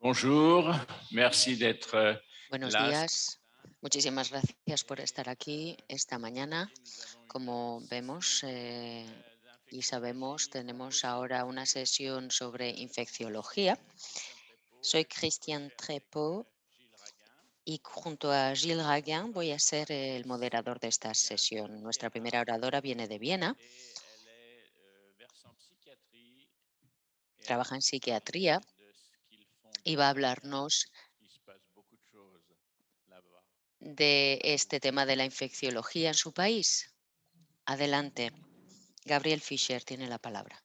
Bonjour, merci d'être Buenos là. días. Muchísimas gracias por estar aquí esta mañana. Como vemos y sabemos, tenemos ahora una sesión sobre infecciología. Soy Christian Trepo y junto a Gilles Raguin voy a ser el moderador de esta sesión. Nuestra primera oradora viene de Viena, trabaja en psiquiatría y va a hablarnos de este tema de la infecciología en su país. Adelante. Gabriel Fischer tiene la palabra.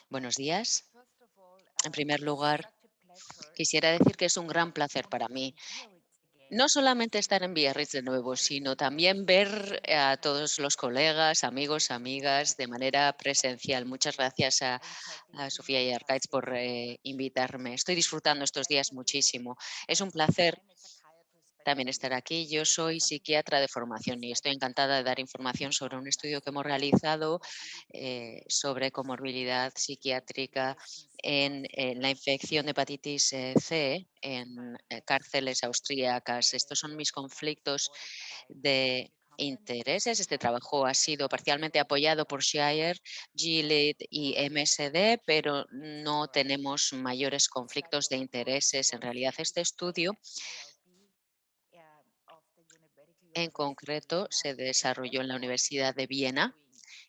Buenos días. En primer lugar, quisiera decir que es un gran placer para mí no solamente estar en Biarritz de nuevo, sino también ver a todos los colegas, amigos, amigas de manera presencial. Muchas gracias a Sofía y a Arcaiz por invitarme. Estoy disfrutando estos días muchísimo. Es un placer también estar aquí. Yo soy psiquiatra de formación y estoy encantada de dar información sobre un estudio que hemos realizado sobre comorbilidad psiquiátrica en la infección de hepatitis C en cárceles austríacas. Estos son mis conflictos de intereses. Este trabajo ha sido parcialmente apoyado por Shire, Gilead y MSD, pero no tenemos mayores conflictos de intereses. En realidad, este estudio en concreto se desarrolló en la Universidad de Viena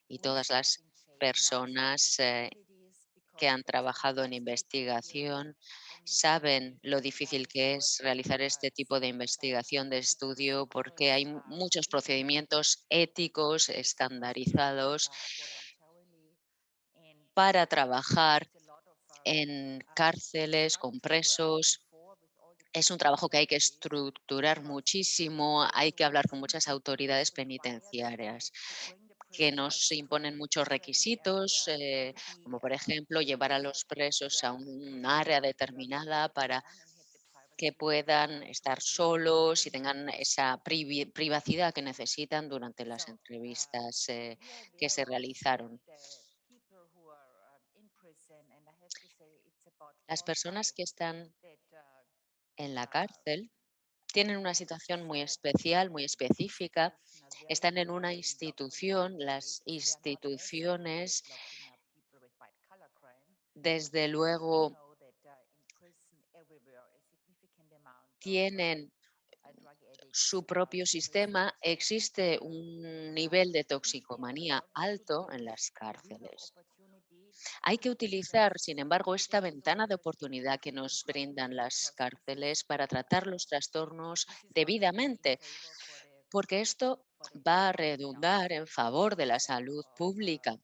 y todas las personas que han trabajado en investigación saben lo difícil que es realizar este tipo de investigación de estudio porque hay muchos procedimientos éticos estandarizados para trabajar en cárceles con presos. Es un trabajo que hay que estructurar muchísimo, hay que hablar con muchas autoridades penitenciarias que nos imponen muchos requisitos, como por ejemplo llevar a los presos a un área determinada para que puedan estar solos y tengan esa privacidad que necesitan durante las entrevistas que se realizaron. Las personas que están en la cárcel tienen una situación muy especial, muy específica. Están en una institución. Las instituciones, desde luego, tienen su propio sistema. Existe un nivel de toxicomanía alto en las cárceles. Hay que utilizar, sin embargo, esta ventana de oportunidad que nos brindan las cárceles para tratar los trastornos debidamente, porque esto va a redundar en favor de la salud pública,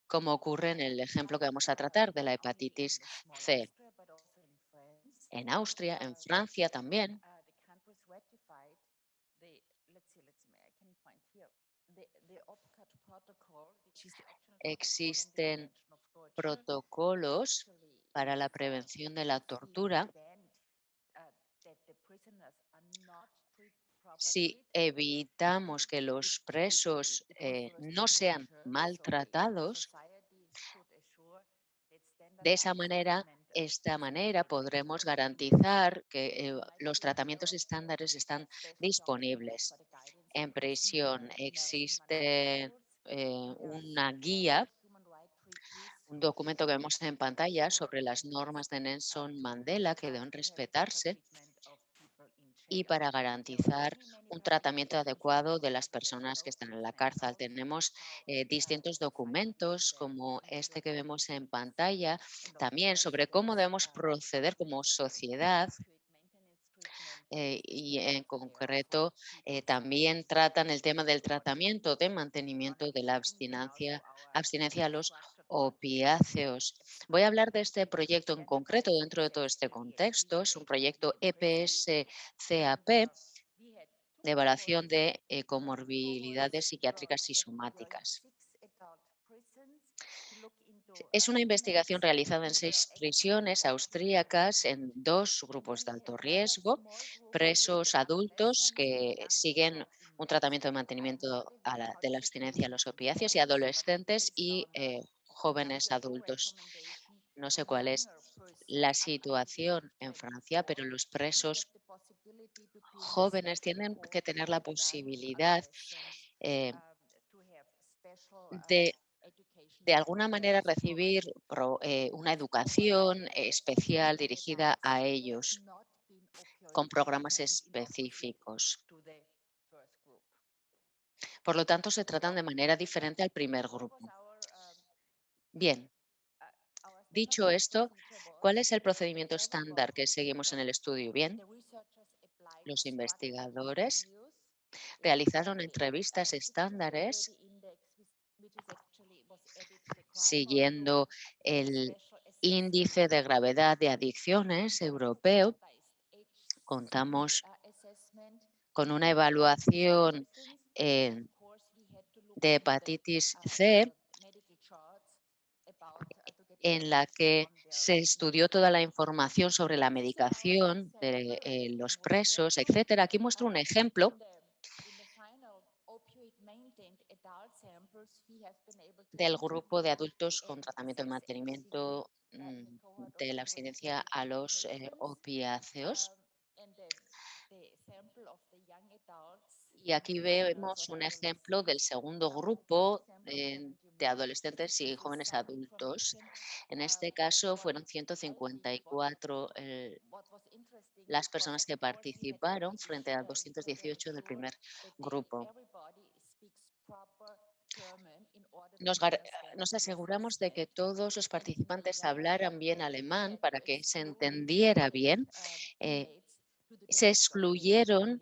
como ocurre en el ejemplo que vamos a tratar de la hepatitis C. En Austria, en Francia también, existen protocolos para la prevención de la tortura. Si evitamos que los presos no sean maltratados, de esta manera podremos garantizar que los tratamientos estándares están disponibles. En prisión existe una guía, un documento que vemos en pantalla sobre las normas de Nelson Mandela que deben respetarse y para garantizar un tratamiento adecuado de las personas que están en la cárcel. Tenemos distintos documentos como este que vemos en pantalla, también sobre cómo debemos proceder como sociedad y en concreto también tratan el tema del tratamiento de mantenimiento de la abstinencia a los opiáceos. Voy a hablar de este proyecto en concreto dentro de todo este contexto. Es un proyecto EPS-CAP de evaluación de comorbilidades psiquiátricas y somáticas. Es una investigación realizada en 6 prisiones austríacas en 2 grupos de alto riesgo, presos adultos que siguen un tratamiento de mantenimiento de la abstinencia a los opiáceos y adolescentes y jóvenes adultos. No sé cuál es la situación en Francia, pero los presos jóvenes tienen que tener la posibilidad eh, de, de alguna manera recibir una educación especial dirigida a ellos con programas específicos. Por lo tanto, se tratan de manera diferente al primer grupo. Bien, dicho esto, ¿cuál es el procedimiento estándar que seguimos en el estudio? Bien, los investigadores realizaron entrevistas estándares siguiendo el índice de gravedad de adicciones europeo. Contamos con una evaluación de hepatitis C en la que se estudió toda la información sobre la medicación de los presos, etcétera. Aquí muestro un ejemplo del grupo de adultos con tratamiento de mantenimiento de la abstinencia a los opiáceos. Y aquí vemos un ejemplo del segundo grupo de adolescentes y jóvenes adultos. En este caso fueron 154 las personas que participaron frente a 218 del primer grupo. Nos aseguramos de que todos los participantes hablaran bien alemán para que se entendiera bien. Se excluyeron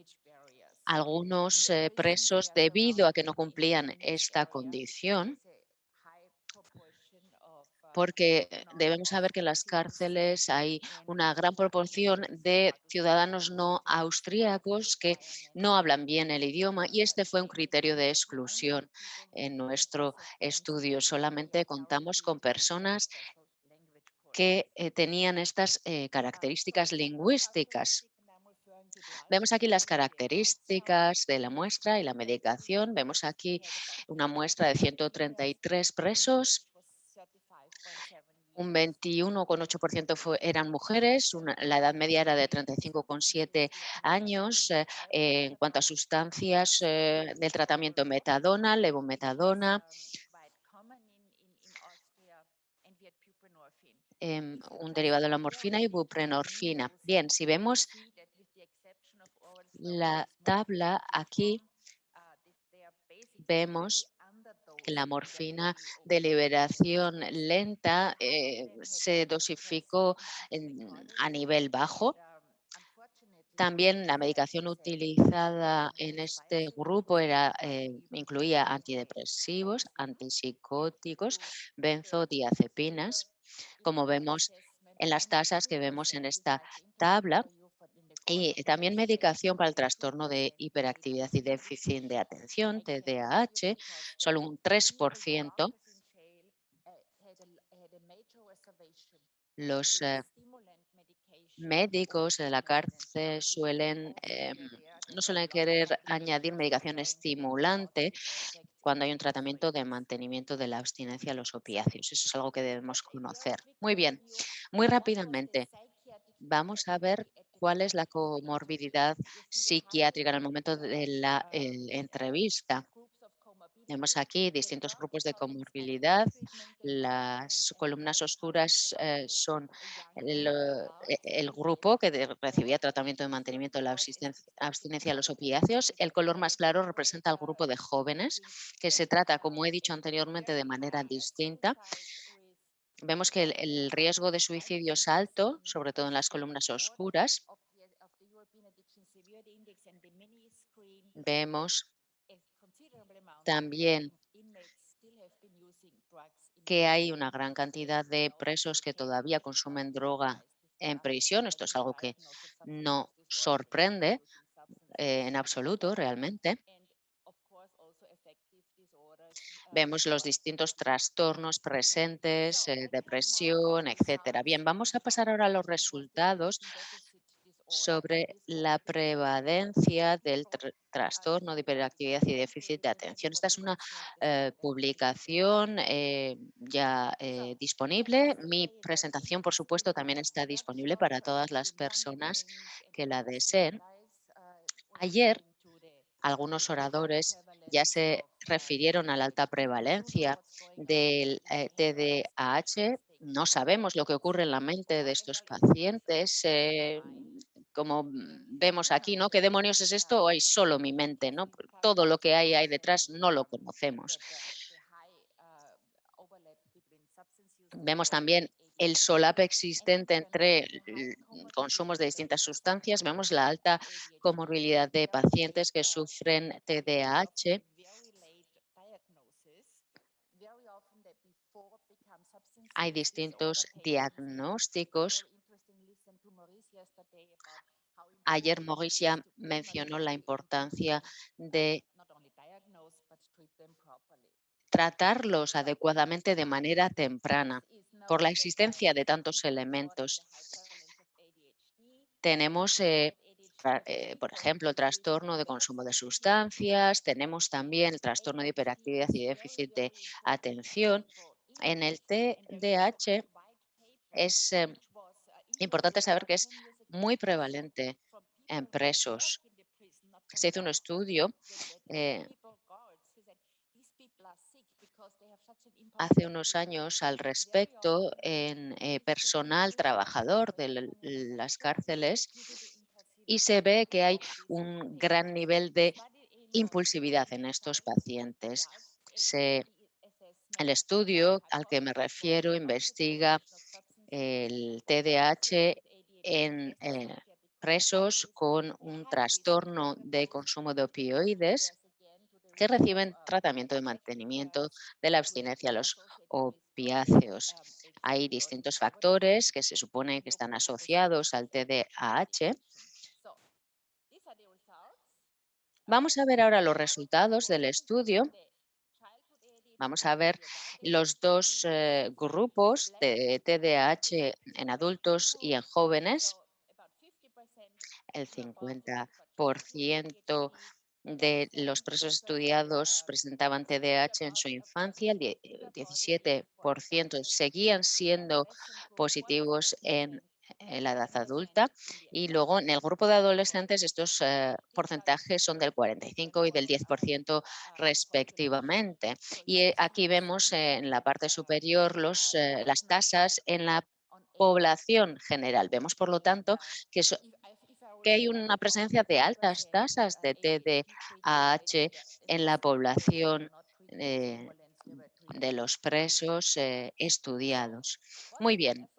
algunos presos debido a que no cumplían esta condición, porque debemos saber que en las cárceles hay una gran proporción de ciudadanos no austríacos que no hablan bien el idioma y este fue un criterio de exclusión. En nuestro estudio solamente contamos con personas que tenían estas características lingüísticas. Vemos aquí las características de la muestra y la medicación. Vemos aquí una muestra de 133 presos. Un 21,8% eran mujeres, la edad media era de 35,7 años. En cuanto a sustancias del tratamiento, metadona, levometadona, un derivado de la morfina y buprenorfina. Bien, si vemos la tabla aquí, vemos que la morfina de liberación lenta se dosificó a nivel bajo. También la medicación utilizada en este grupo incluía antidepresivos, antipsicóticos, benzodiazepinas, como vemos en las tasas que vemos en esta tabla. Y también medicación para el trastorno de hiperactividad y déficit de atención, TDAH, solo un 3%. Los médicos de la cárcel no suelen querer añadir medicación estimulante cuando hay un tratamiento de mantenimiento de la abstinencia a los opiáceos. Eso es algo que debemos conocer. Muy bien, muy rápidamente. Vamos a ver cuál es la comorbididad psiquiátrica en el momento de la entrevista. Vemos aquí distintos grupos de comorbilidad. Las columnas oscuras son el grupo que recibía tratamiento de mantenimiento de la abstinencia a los opiáceos. El color más claro representa al grupo de jóvenes, que se trata, como he dicho anteriormente, de manera distinta. Vemos que el riesgo de suicidio es alto, sobre todo en las columnas oscuras. Vemos también que hay una gran cantidad de presos que todavía consumen droga en prisión. Esto es algo que no sorprende en absoluto realmente. Vemos los distintos trastornos presentes, depresión, etcétera. Bien, vamos a pasar ahora a los resultados sobre la prevalencia del trastorno de hiperactividad y déficit de atención. Esta es una publicación ya disponible. Mi presentación, por supuesto, también está disponible para todas las personas que la deseen. Ayer, algunos oradores ya se refirieron a la alta prevalencia del TDAH. No sabemos lo que ocurre en la mente de estos pacientes. Como vemos aquí, ¿no? ¿Qué demonios es esto? ¿O hay solo mi mente? ¿No? Todo lo que hay detrás no lo conocemos. Vemos también el solape existente entre consumos de distintas sustancias. Vemos la alta comorbilidad de pacientes que sufren TDAH. Hay distintos diagnósticos. Ayer Mauricia mencionó la importancia de tratarlos adecuadamente de manera temprana por la existencia de tantos elementos. Tenemos, por ejemplo, el trastorno de consumo de sustancias, tenemos también el trastorno de hiperactividad y déficit de atención. En el TDAH es importante saber que es muy prevalente en presos. Se hizo un estudio hace unos años al respecto en personal trabajador de las cárceles y se ve que hay un gran nivel de impulsividad en estos pacientes. El estudio al que me refiero investiga el TDAH en presos con un trastorno de consumo de opioides que reciben tratamiento de mantenimiento de la abstinencia a los opiáceos. Hay distintos factores que se supone que están asociados al TDAH. Vamos a ver ahora los resultados del estudio. Vamos a ver los dos grupos de TDAH en adultos y en jóvenes. El 50% de los presos estudiados presentaban TDAH en su infancia, el 17% seguían siendo positivos en la edad adulta y luego en el grupo de adolescentes estos porcentajes son del 45 y del 10% respectivamente. Y aquí vemos en la parte superior las tasas en la población general. Vemos, por lo tanto, que hay una presencia de altas tasas de TDAH en la población de los presos estudiados. Muy bien,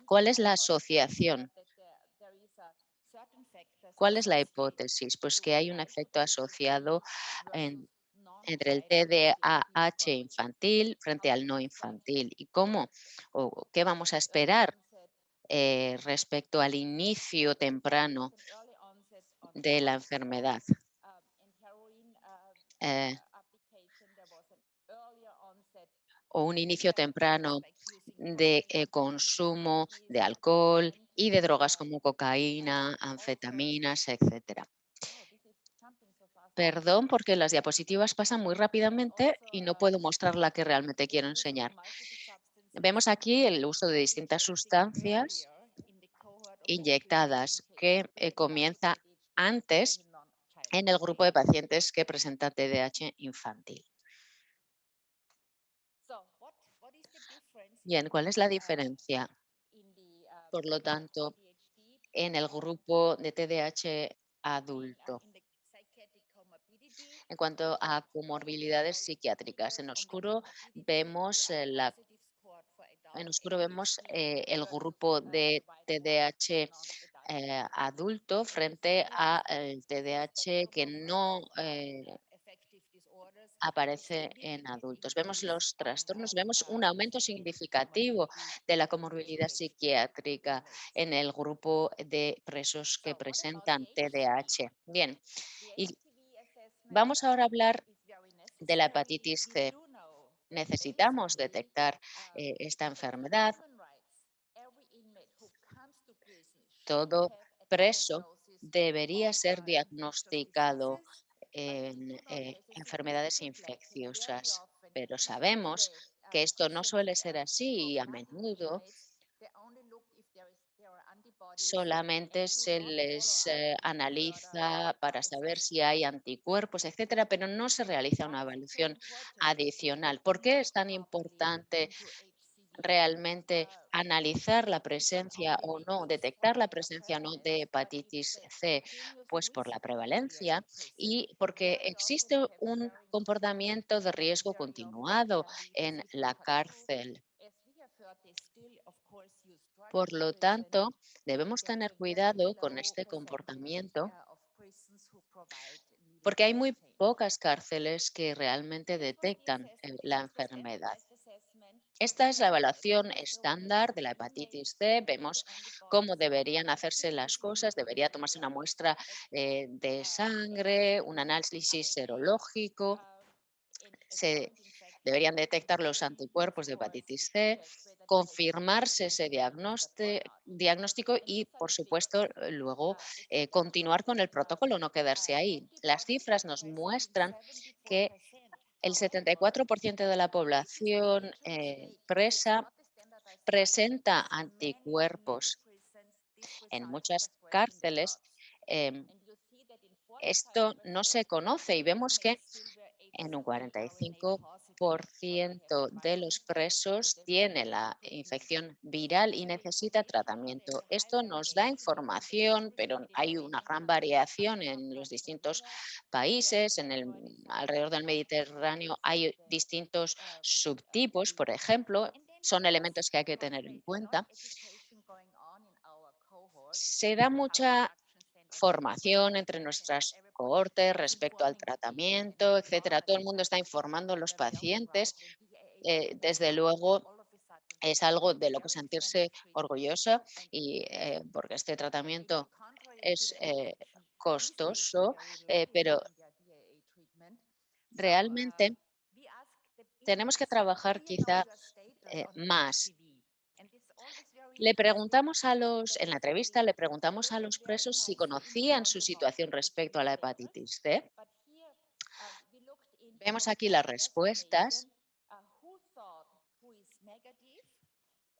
¿cuál es la asociación? ¿Cuál es la hipótesis? Pues que hay un efecto asociado entre el TDAH infantil frente al no infantil. ¿Y cómo o qué vamos a esperar respecto al inicio temprano de la enfermedad? Eh, o un inicio temprano de consumo de alcohol y de drogas como cocaína, anfetaminas, etcétera. Perdón, porque las diapositivas pasan muy rápidamente y no puedo mostrar la que realmente quiero enseñar. Vemos aquí el uso de distintas sustancias inyectadas que comienza antes en el grupo de pacientes que presenta TDAH infantil. Bien, ¿cuál es la diferencia? Por lo tanto, en el grupo de TDAH adulto. En cuanto a comorbilidades psiquiátricas, en oscuro vemos, el grupo de TDAH adulto frente al TDAH que no aparece en adultos. Vemos los trastornos, vemos un aumento significativo de la comorbilidad psiquiátrica en el grupo de presos que presentan TDAH. Bien, y vamos ahora a hablar de la hepatitis C. Necesitamos detectar esta enfermedad. Todo preso debería ser diagnosticado en enfermedades infecciosas, pero sabemos que esto no suele ser así y a menudo solamente se les analiza para saber si hay anticuerpos, etcétera, pero no se realiza una evaluación adicional. ¿Por qué es tan importante realmente analizar la presencia o no, detectar la presencia o no de hepatitis C? Pues por la prevalencia y porque existe un comportamiento de riesgo continuado en la cárcel. Por lo tanto, debemos tener cuidado con este comportamiento porque hay muy pocas cárceles que realmente detectan la enfermedad. Esta es la evaluación estándar de la hepatitis C. Vemos cómo deberían hacerse las cosas. Debería tomarse una muestra de sangre, un análisis serológico. Se deberían detectar los anticuerpos de hepatitis C, confirmarse ese diagnóstico y, por supuesto, luego continuar con el protocolo, no quedarse ahí. Las cifras nos muestran que el 74% de la población presa presenta anticuerpos. En muchas cárceles esto no se conoce y vemos que en un 45% de los presos tiene la infección viral y necesita tratamiento. Esto nos da información, pero hay una gran variación en los distintos países. Alrededor del Mediterráneo hay distintos subtipos, por ejemplo. Son elementos que hay que tener en cuenta. Se da mucha formación entre nuestras cohortes respecto al tratamiento, etcétera. Todo el mundo está informando a los pacientes. Desde luego, es algo de lo que sentirse orgullosa y porque este tratamiento es costoso, pero realmente tenemos que trabajar quizá más. En la entrevista le preguntamos a los presos si conocían su situación respecto a la hepatitis C. Vemos aquí las respuestas.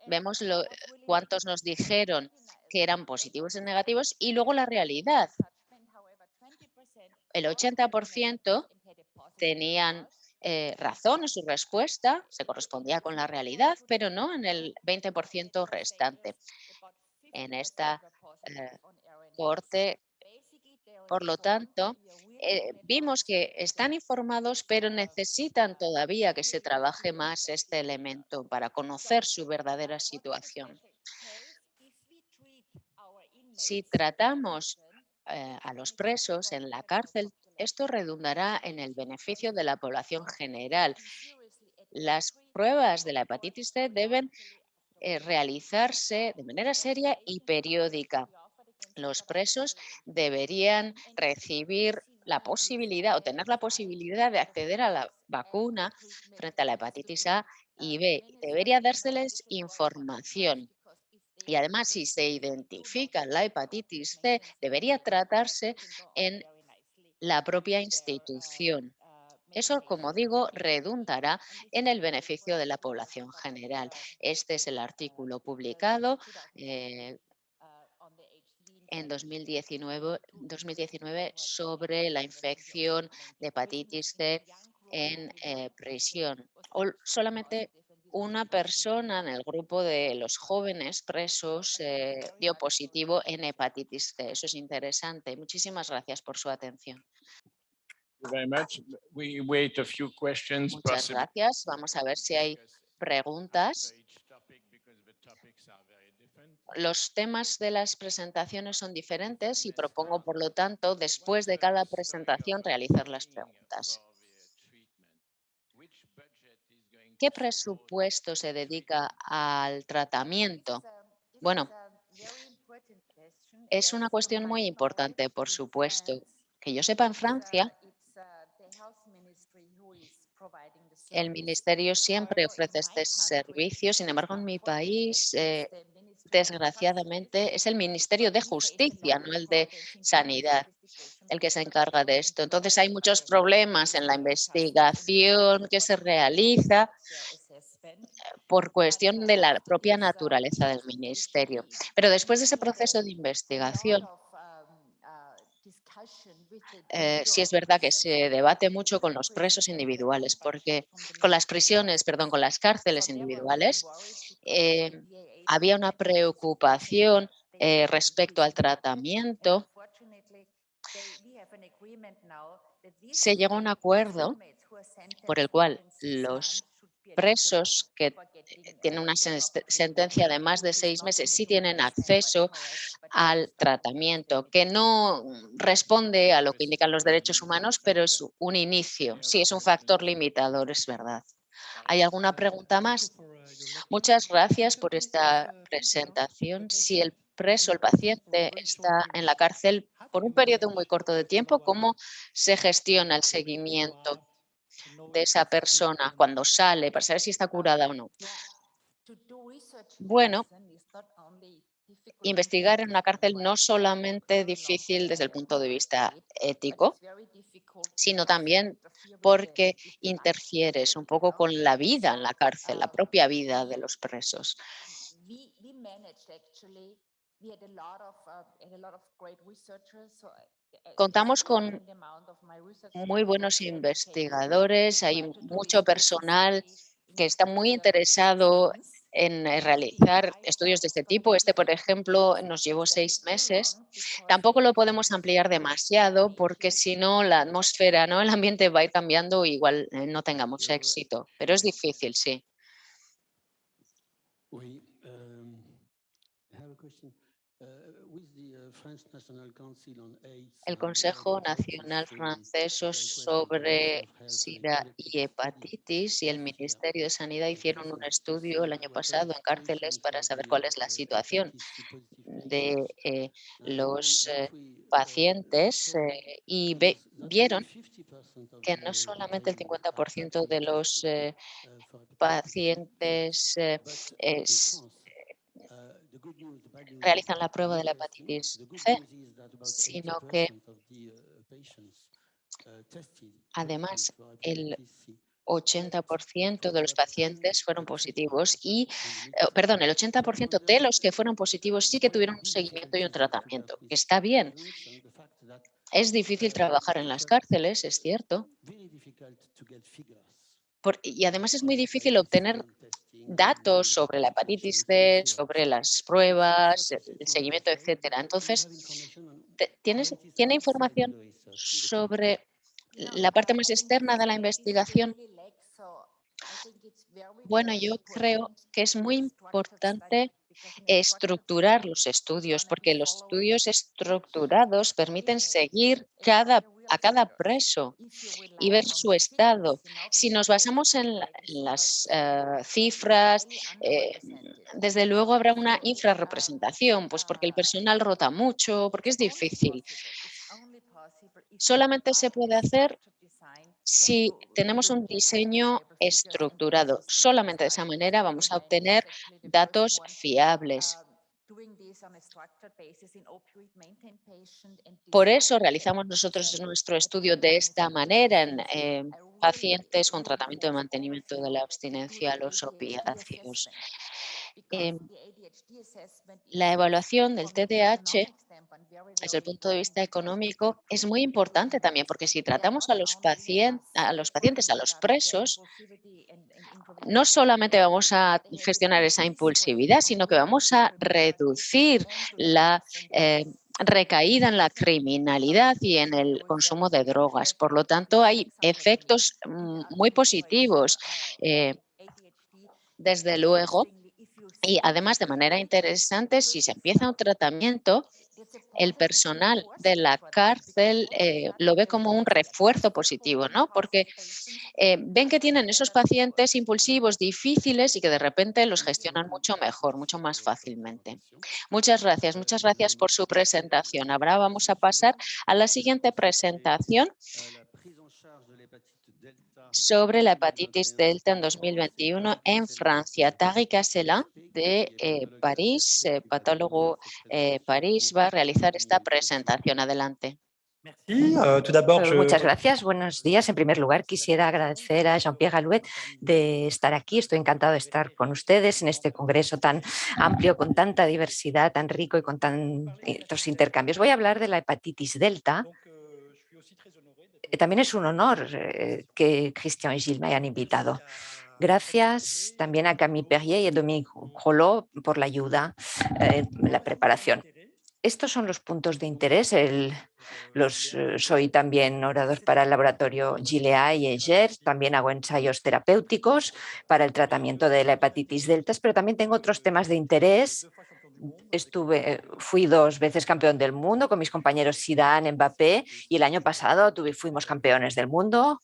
Vemos cuántos nos dijeron que eran positivos y negativos y luego la realidad. El 80% tenían razón en su respuesta, se correspondía con la realidad, pero no en el 20% restante. En esta corte, por lo tanto, vimos que están informados, pero necesitan todavía que se trabaje más este elemento para conocer su verdadera situación. Si tratamos a los presos en la cárcel, esto redundará en el beneficio de la población general. Las pruebas de la hepatitis C deben realizarse de manera seria y periódica. Los presos deberían recibir la posibilidad o tener la posibilidad de acceder a la vacuna frente a la hepatitis A y B. Debería dárseles información. Y además, si se identifica la hepatitis C, debería tratarse en la propia institución. Eso, como digo, redundará en el beneficio de la población general. Este es el artículo publicado en 2019 sobre la infección de hepatitis C en prisión. Solamente una persona en el grupo de los jóvenes presos dio positivo en hepatitis C. Eso es interesante. Muchísimas gracias por su atención. Muchas gracias. Vamos a ver si hay preguntas. Los temas de las presentaciones son diferentes y propongo, por lo tanto, después de cada presentación, realizar las preguntas. ¿Qué presupuesto se dedica al tratamiento? Bueno, es una cuestión muy importante, por supuesto. Que yo sepa, en Francia, el ministerio siempre ofrece este servicio. Sin embargo, en mi país desgraciadamente, es el Ministerio de Justicia, no el de Sanidad, el que se encarga de esto. Entonces, hay muchos problemas en la investigación que se realiza por cuestión de la propia naturaleza del ministerio. Pero después de ese proceso de investigación, sí es verdad que se debate mucho con los presos individuales, porque con las prisiones, perdón, con las cárceles individuales, había una preocupación respecto al tratamiento. Se llegó a un acuerdo por el cual los presos que tienen una sentencia de más de 6 meses sí tienen acceso al tratamiento, que no responde a lo que indican los derechos humanos, pero es un inicio. Sí, es un factor limitador, es verdad. ¿Hay alguna pregunta más? Muchas gracias por esta presentación. Si el preso, el paciente, está en la cárcel por un periodo muy corto de tiempo, ¿cómo se gestiona el seguimiento de esa persona cuando sale para saber si está curada o no? Bueno, investigar en una cárcel no solamente difícil desde el punto de vista ético, sino también porque interfieres un poco con la vida en la cárcel, la propia vida de los presos. Contamos con muy buenos investigadores, hay mucho personal que está muy interesado en realizar estudios de este tipo. Este, por ejemplo, nos llevó 6 meses. Tampoco lo podemos ampliar demasiado porque si no, la atmósfera, ¿no? El ambiente va a ir cambiando, igual no tengamos éxito, pero es difícil, sí. Oui, I have a question. With the French National Council on AIDS, El they Consejo conducted Nacional Francés a request of the Ministry sobre of Health and SIDA Collective y Custody hepatitis y el last year. Ministerio de Sanidad The hicieron un question is estudio el año whether pasado en cárceles patients para of saber the cuál es la situación hepatitis C positive de patients, los what we pacientes saw y is that only vieron 50% of que no the solamente el patients had 50% been de los tested for hepatitis C. pacientes But in es- France, the good news, the bad news realizan la are prueba de not la as true. hepatitis The good C, news is that about sino que 80% of the patients tested positive además for el hepatitis C had 80% de los pacientes fueron treatment positivos y, in the perdón, multicenter. el So I 80% de wonder los que fueron positivos sí que what tuvieron would un be the seguimiento y un difficulties you have to bear tratamiento, with que está bien. prisons and the fact that Es difícil trabajar en las it's cárceles, es cierto, very difficult to get figures y además es on muy difícil hepatitis C obtener and testing and datos knowing the sobre la concentration hepatitis and so on. C, So sobre las it's pruebas, not easy el to work that seguimiento, way. etcétera. Do you have Entonces, information on how ¿tienes, it is tiene outside of información the research in the country? sobre la parte más externa de la investigación? Bueno, yo creo que es muy importante estructurar los estudios, porque los estudios estructurados permiten seguir a cada preso y ver su estado. Si nos basamos en las cifras, desde luego habrá una infrarrepresentación, pues porque el personal rota mucho, porque es difícil. Solamente se puede hacer si tenemos un diseño estructurado. Solamente de esa manera vamos a obtener datos fiables. Por eso realizamos nosotros nuestro estudio de esta manera en pacientes con tratamiento de mantenimiento de la abstinencia a los opiáceos. Em, La evaluación del TDAH desde el punto de vista económico es muy importante también, porque si tratamos a los pacientes, a los presos, no solamente vamos a gestionar esa impulsividad, sino que vamos a reducir la recaída en la criminalidad y en el consumo de drogas. Por lo tanto, hay efectos muy positivos, desde luego. Y además, de manera interesante, si se empieza un tratamiento, el personal de la cárcel lo ve como un refuerzo positivo, ¿no? Porque ven que tienen esos pacientes impulsivos difíciles y que de repente los Merci gestionan beaucoup. mucho mejor, mucho Merci más pour votre fácilmente. intervention. Muchas Nous gracias allons por su passer presentación. à Ahora la vamos a question pasar suivante. a la La siguiente question, c'est presentación. la prise en charge de l'hépatite sobre la hepatitis delta en 2021 en Francia. Tariq Asselah de París, patólogo París, va a realizar esta presentación. Adelante. Muchas gracias. Buenos días. En primer lugar, quisiera agradecer a Jean-Pierre Galouet de estar aquí. Estoy encantado de estar con ustedes en este congreso tan amplio, con tanta diversidad, tan rico y con tantos intercambios. Voy a hablar de la hepatitis delta. También es un honor que Christian y Gilles me hayan invitado. Gracias también a Camille Perrier y a Dominique Rollo por la ayuda en la preparación. Estos son los puntos de interés. Soy también orador para el laboratorio Gilead y Eger. También hago ensayos terapéuticos para el tratamiento de la hepatitis delta, pero también tengo otros temas de interés. Fui 2 veces campeón del mundo con mis compañeros Zidane, Mbappé, y el año pasado fuimos campeones del mundo.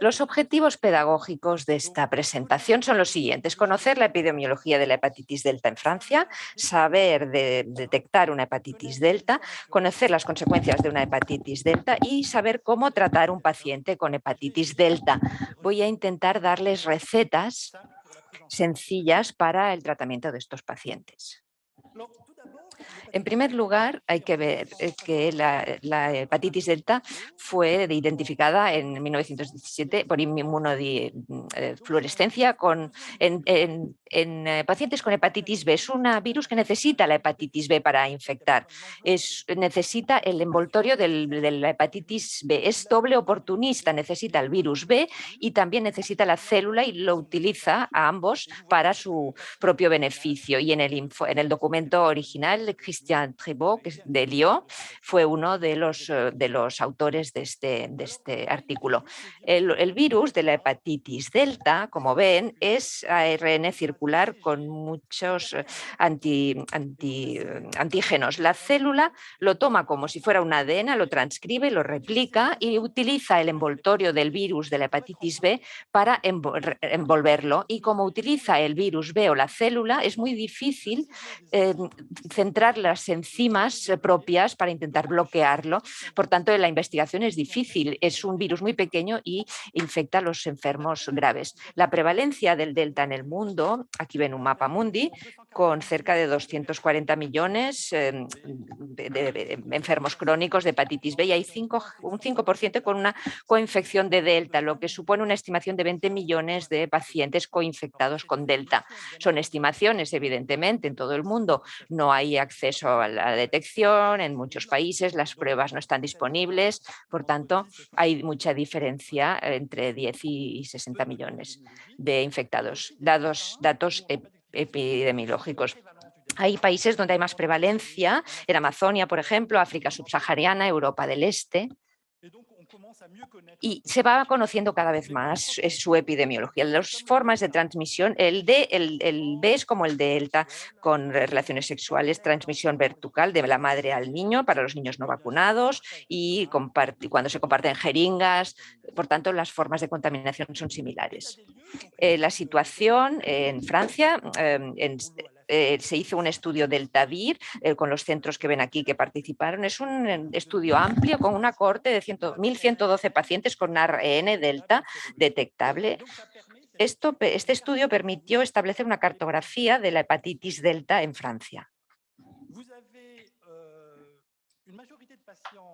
Los objetivos pedagógicos de esta presentación son los siguientes: conocer la epidemiología de la hepatitis delta en Francia, saber detectar una hepatitis delta, conocer las consecuencias de una hepatitis delta y saber cómo tratar un paciente con hepatitis delta. Voy a intentar darles recetas sencillas para el tratamiento de estos pacientes. En primer lugar, hay que ver que la hepatitis delta fue identificada en 1917 por inmunofluorescencia en pacientes con hepatitis B. Es un virus que necesita la hepatitis B para infectar. Necesita el envoltorio de la hepatitis B. Es doble oportunista, necesita el virus B y también necesita la célula, y lo utiliza a ambos para su propio beneficio. Y en el documento original, Christian Tribot de Lyon fue uno de los autores de este artículo. El virus de la hepatitis delta, como ven, es ARN circular con muchos antígenos. La célula lo toma como si fuera un ADN, lo transcribe, lo replica y utiliza el envoltorio del virus de la hepatitis B para envolverlo. Y como utiliza el virus B o la célula, es muy difícil centrar las enzimas propias para intentar bloquearlo. Por tanto, la investigación es difícil. Es un virus muy pequeño y infecta a los enfermos graves. La prevalencia del delta en el mundo, aquí ven un mapa mundi, con cerca de 240 millones de enfermos crónicos de hepatitis B, y hay un 5% con una coinfección de delta, lo que supone una estimación de 20 millones de pacientes coinfectados con delta. Son estimaciones, evidentemente, en todo el mundo no hay acceso a la detección, en muchos países las pruebas no están disponibles, por tanto hay mucha diferencia entre 10 y 60 millones de infectados. Datos epidemiológicos. Hay países donde hay más prevalencia, en Amazonia, por ejemplo, África subsahariana, Europa del Este. Y se va conociendo cada vez más su epidemiología. Las formas de transmisión, el B es como el delta, con relaciones sexuales, transmisión vertical de la madre al niño para los niños no vacunados, y cuando se comparten jeringas. Por tanto, las formas de contaminación son similares. La situación en Francia, se hizo un estudio del TAVIR con los centros que ven aquí que participaron. Es un estudio amplio con una cohorte de 1.112 pacientes con ARN delta detectable. Este estudio permitió establecer una cartografía de la hepatitis delta en Francia.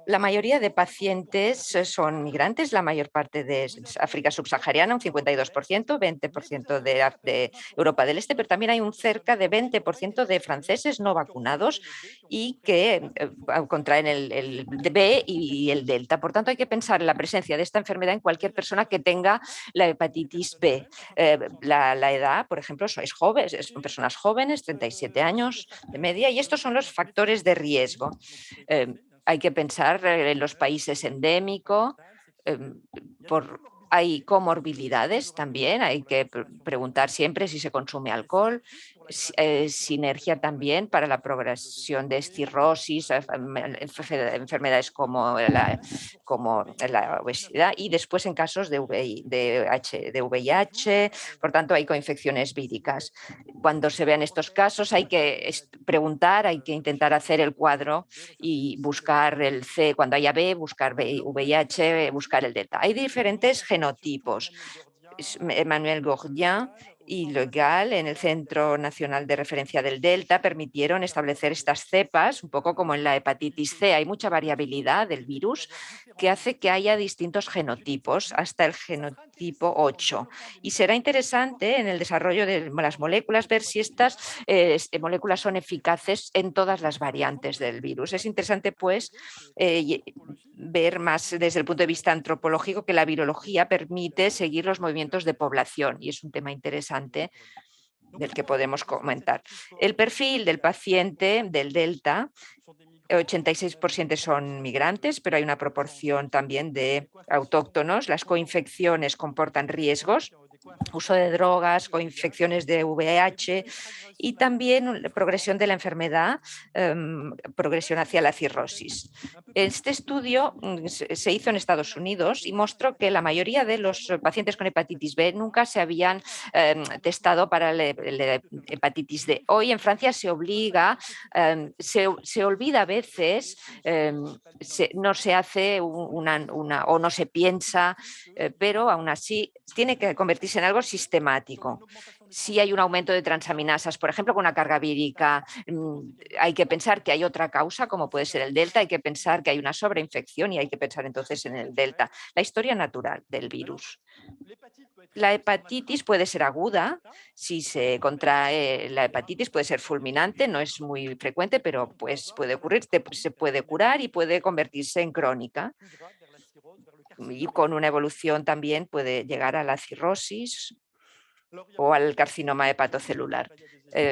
La mayoría de pacientes son migrantes, la mayor parte de África subsahariana, un 52%, 20% de Europa del Este, pero también hay un cerca de 20% de franceses no vacunados y que contraen el B y el delta. Por tanto, hay que pensar en la presencia de esta enfermedad en cualquier persona que tenga la hepatitis B. La edad, por ejemplo, son personas jóvenes, 37 años de media, y estos son los factores de riesgo. Hay que pensar en los países endémicos, hay comorbilidades también, hay que preguntar siempre si se consume alcohol, sinergia también para la progresión de cirrosis, enfermedades como la obesidad y después en casos de VIH. Por tanto, hay coinfecciones víricas. Cuando se vean estos casos hay que preguntar, hay que intentar hacer el cuadro y buscar el C, cuando haya B, buscar VIH, buscar el delta. Hay diferentes genotipos. Emmanuel Gordien y Le Gall en el Centro Nacional de Referencia del Delta permitieron establecer estas cepas, un poco como en la hepatitis C. Hay mucha variabilidad del virus que hace que haya distintos genotipos, hasta el genotipo 8. Y será interesante en el desarrollo de las moléculas ver si estas moléculas son eficaces en todas las variantes del virus. Es interesante, pues, ver más desde el punto de vista antropológico que la virología permite seguir los movimientos de población y es un tema interesante del que podemos comentar. El perfil del paciente del delta, 86% son migrantes, pero hay una proporción también de autóctonos. Las coinfecciones comportan riesgos, uso de drogas, coinfecciones de VIH y también progresión de la enfermedad, progresión hacia la cirrosis. Este estudio se hizo en Estados Unidos y mostró que la mayoría de los pacientes con hepatitis B nunca se habían testado para la hepatitis D. Hoy en Francia se obliga, se olvida a veces, no se hace o no se piensa, pero aún así tiene que convertirse en algo sistemático. Si hay un aumento de transaminasas, por ejemplo, con una carga vírica, hay que pensar que hay otra causa, como puede ser el delta, hay que pensar que hay una sobreinfección y hay que pensar entonces en el delta. La historia natural del virus. La hepatitis puede ser aguda, si se contrae la hepatitis puede ser fulminante, no es muy frecuente, pero pues puede ocurrir, se puede curar y puede convertirse en crónica. Y con una evolución también puede llegar a la cirrosis o al carcinoma hepatocelular.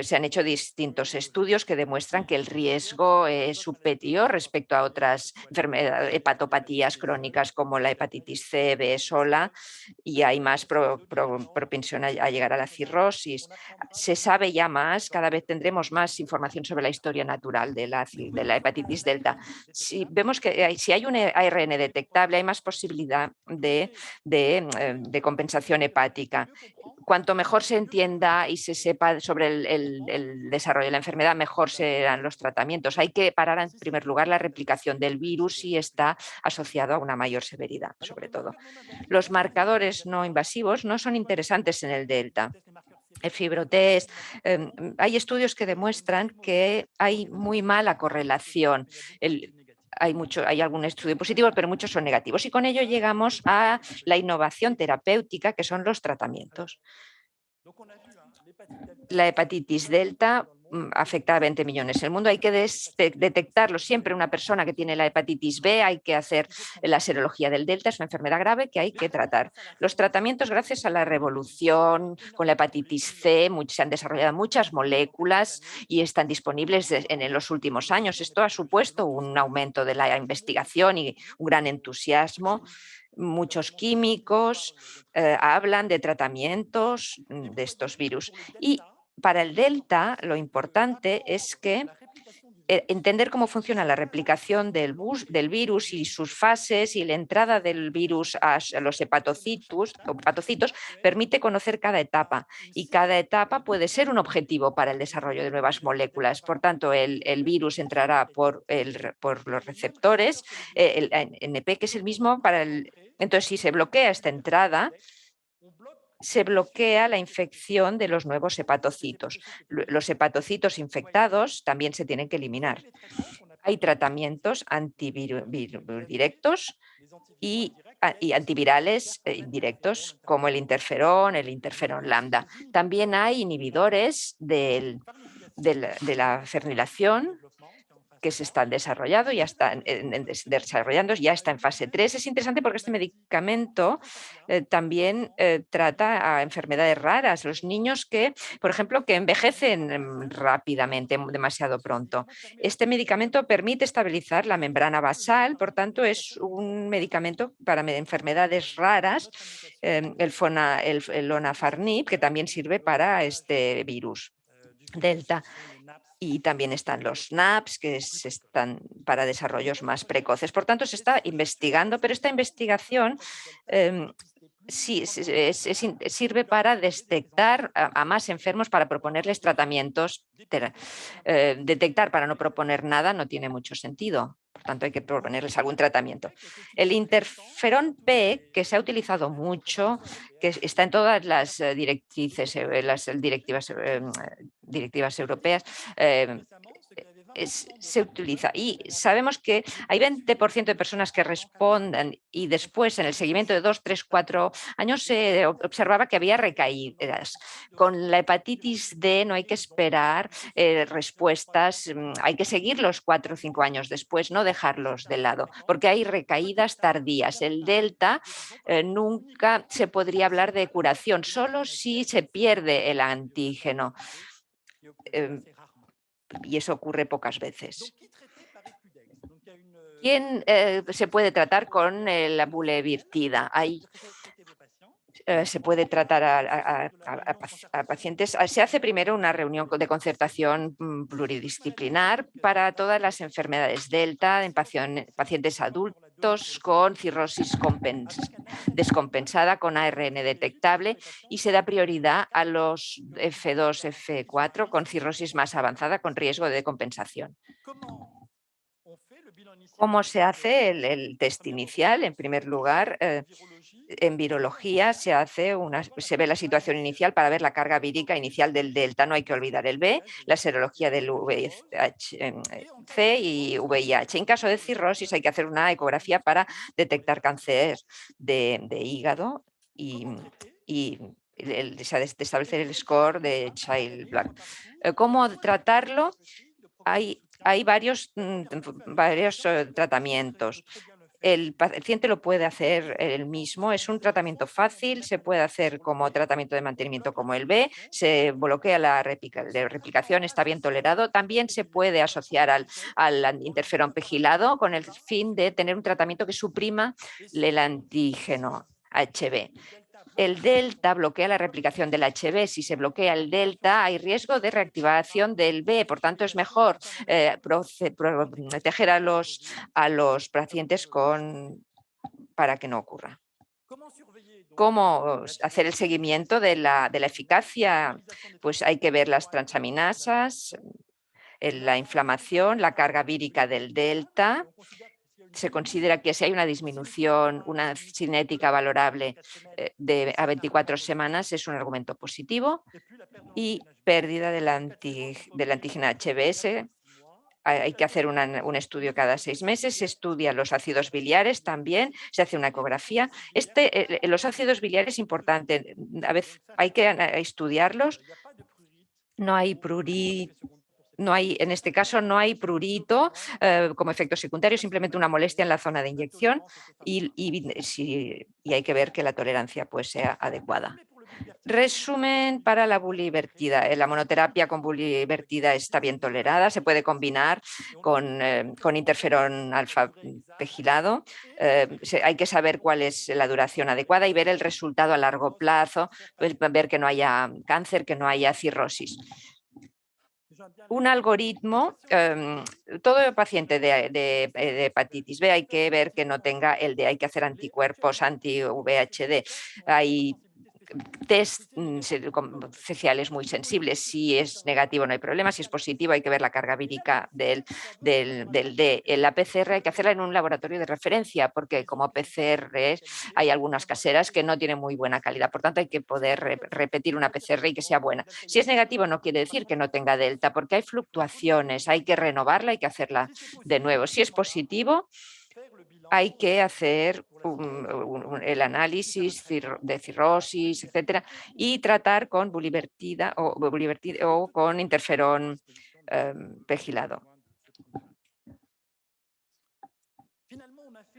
Se han hecho distintos estudios que demuestran que el riesgo es superior respecto a otras hepatopatías crónicas como la hepatitis C, B sola, y hay más propensión a llegar a la cirrosis. Se sabe ya más, cada vez tendremos más información sobre la historia natural de la hepatitis delta. Si vemos que si hay un ARN detectable, hay más posibilidad de compensación hepática. Cuanto mejor se entienda y se sepa sobre el desarrollo de la enfermedad, mejor serán los tratamientos. Hay que parar en primer lugar la replicación del virus si está asociado a una mayor severidad, sobre todo. Los marcadores no invasivos no son interesantes en el delta. El fibrotest, hay estudios que demuestran que hay muy mala correlación. Hay algún estudio positivo, pero muchos son negativos. Y con ello llegamos a la innovación terapéutica, que son los tratamientos. La hepatitis delta afecta a 20 millones en el mundo. Hay que detectarlo siempre. Una persona que tiene la hepatitis B, hay que hacer la serología del delta, es una enfermedad grave que hay que tratar. Los tratamientos, gracias a la revolución con la hepatitis C, se han desarrollado muchas moléculas y están disponibles en los últimos años. Esto ha supuesto un aumento de la investigación y un gran entusiasmo. Muchos químicos hablan de tratamientos de estos virus. Y para el delta, lo importante es que entender cómo funciona la replicación del virus y sus fases y la entrada del virus a los hepatocitos permite conocer cada etapa y cada etapa puede ser un objetivo para el desarrollo de nuevas moléculas. Por tanto, el virus entrará por los receptores, el ANP, que es el mismo para el... Entonces, si se bloquea esta entrada, se bloquea la infección de los nuevos hepatocitos. Los hepatocitos infectados también se tienen que eliminar. Hay tratamientos directos y antivirales indirectos, como el interferón lambda. También hay inhibidores de la fermentación que se están desarrollando, ya está en fase 3. Es interesante porque este medicamento también trata a enfermedades raras, los niños que, por ejemplo, que envejecen rápidamente, demasiado pronto. Este medicamento permite estabilizar la membrana basal, por tanto es un medicamento para enfermedades raras, el lonafarnib, que también sirve para este virus. delta. Y también están los NAPS, que están para desarrollos más precoces. Por tanto, se está investigando, pero esta investigación sí, sirve para detectar a más enfermos, para proponerles tratamientos. Detectar para no proponer nada no tiene mucho sentido. Por tanto, hay que proponerles algún tratamiento. El interferón P, que se ha utilizado mucho, que está en todas las directrices, las directivas europeas, se utiliza. Y sabemos que hay 20% de personas que responden y después, en el seguimiento de 2, 3, 4 años, se observaba que había recaídas. Con la hepatitis D no hay que esperar respuestas, hay que seguirlos 4 o 5 años después, no dejarlos de lado, porque hay recaídas tardías. El delta nunca se podría hablar de curación, solo si se pierde el antígeno. Y eso ocurre pocas veces. ¿Quién se puede tratar con la bulevirtida? Se puede tratar a pacientes. Se hace primero una reunión de concertación pluridisciplinar para todas las enfermedades delta en pacientes adultos con cirrosis descompensada con ARN detectable, y se da prioridad a los F2, F4 con cirrosis más avanzada con riesgo de decompensación. ¿Cómo se hace el test inicial? En primer lugar, en virología se ve la situación inicial para ver la carga vírica inicial del delta. No hay que olvidar el B, la serología del VIH-C y VIH. En caso de cirrosis hay que hacer una ecografía para detectar cáncer de hígado y establecer el score de Child-Pugh. ¿Cómo tratarlo? Hay varios tratamientos. El paciente lo puede hacer él mismo, es un tratamiento fácil, se puede hacer como tratamiento de mantenimiento como el B, se bloquea la replicación, está bien tolerado. También se puede asociar al interferón pegilado con el fin de tener un tratamiento que suprima el antígeno HB. El delta bloquea la replicación del HB. Si se bloquea el delta, hay riesgo de reactivación del B. Por tanto, es mejor proteger a los pacientes para que no ocurra. ¿Cómo hacer el seguimiento de la eficacia? Pues hay que ver las transaminasas, la inflamación, la carga vírica del delta. Se considera que si hay una disminución, una cinética valorable a 24 semanas, es un argumento positivo. Y pérdida del antígeno HBs. Hay que hacer un estudio cada 6 meses, se estudian los ácidos biliares también, se hace una ecografía. Los ácidos biliares es importante, a veces hay que estudiarlos. No hay prurito. En este caso no hay prurito como efecto secundario, simplemente una molestia en la zona de inyección y hay que ver que la tolerancia pues sea adecuada. Resumen para la bulivertida. La monoterapia con bulivertida está bien tolerada, se puede combinar con interferón alfa pegilado. Hay que saber cuál es la duración adecuada y ver el resultado a largo plazo, pues, ver que no haya cáncer, que no haya cirrosis. Un algoritmo, todo paciente de hepatitis B hay que ver que no tenga el D, hay que hacer anticuerpos anti-VHD. Hay test faciales muy sensibles. Si es negativo no hay problema, si es positivo hay que ver la carga vírica del D. La PCR hay que hacerla en un laboratorio de referencia porque como PCR hay algunas caseras que no tienen muy buena calidad, por tanto hay que poder repetir una PCR y que sea buena. Si es negativo no quiere decir que no tenga delta porque hay fluctuaciones, hay que renovarla, hay que hacerla de nuevo. Si es positivo hay que hacer el análisis de cirrosis, etcétera, y tratar con bulivertida o con interferón pegilado.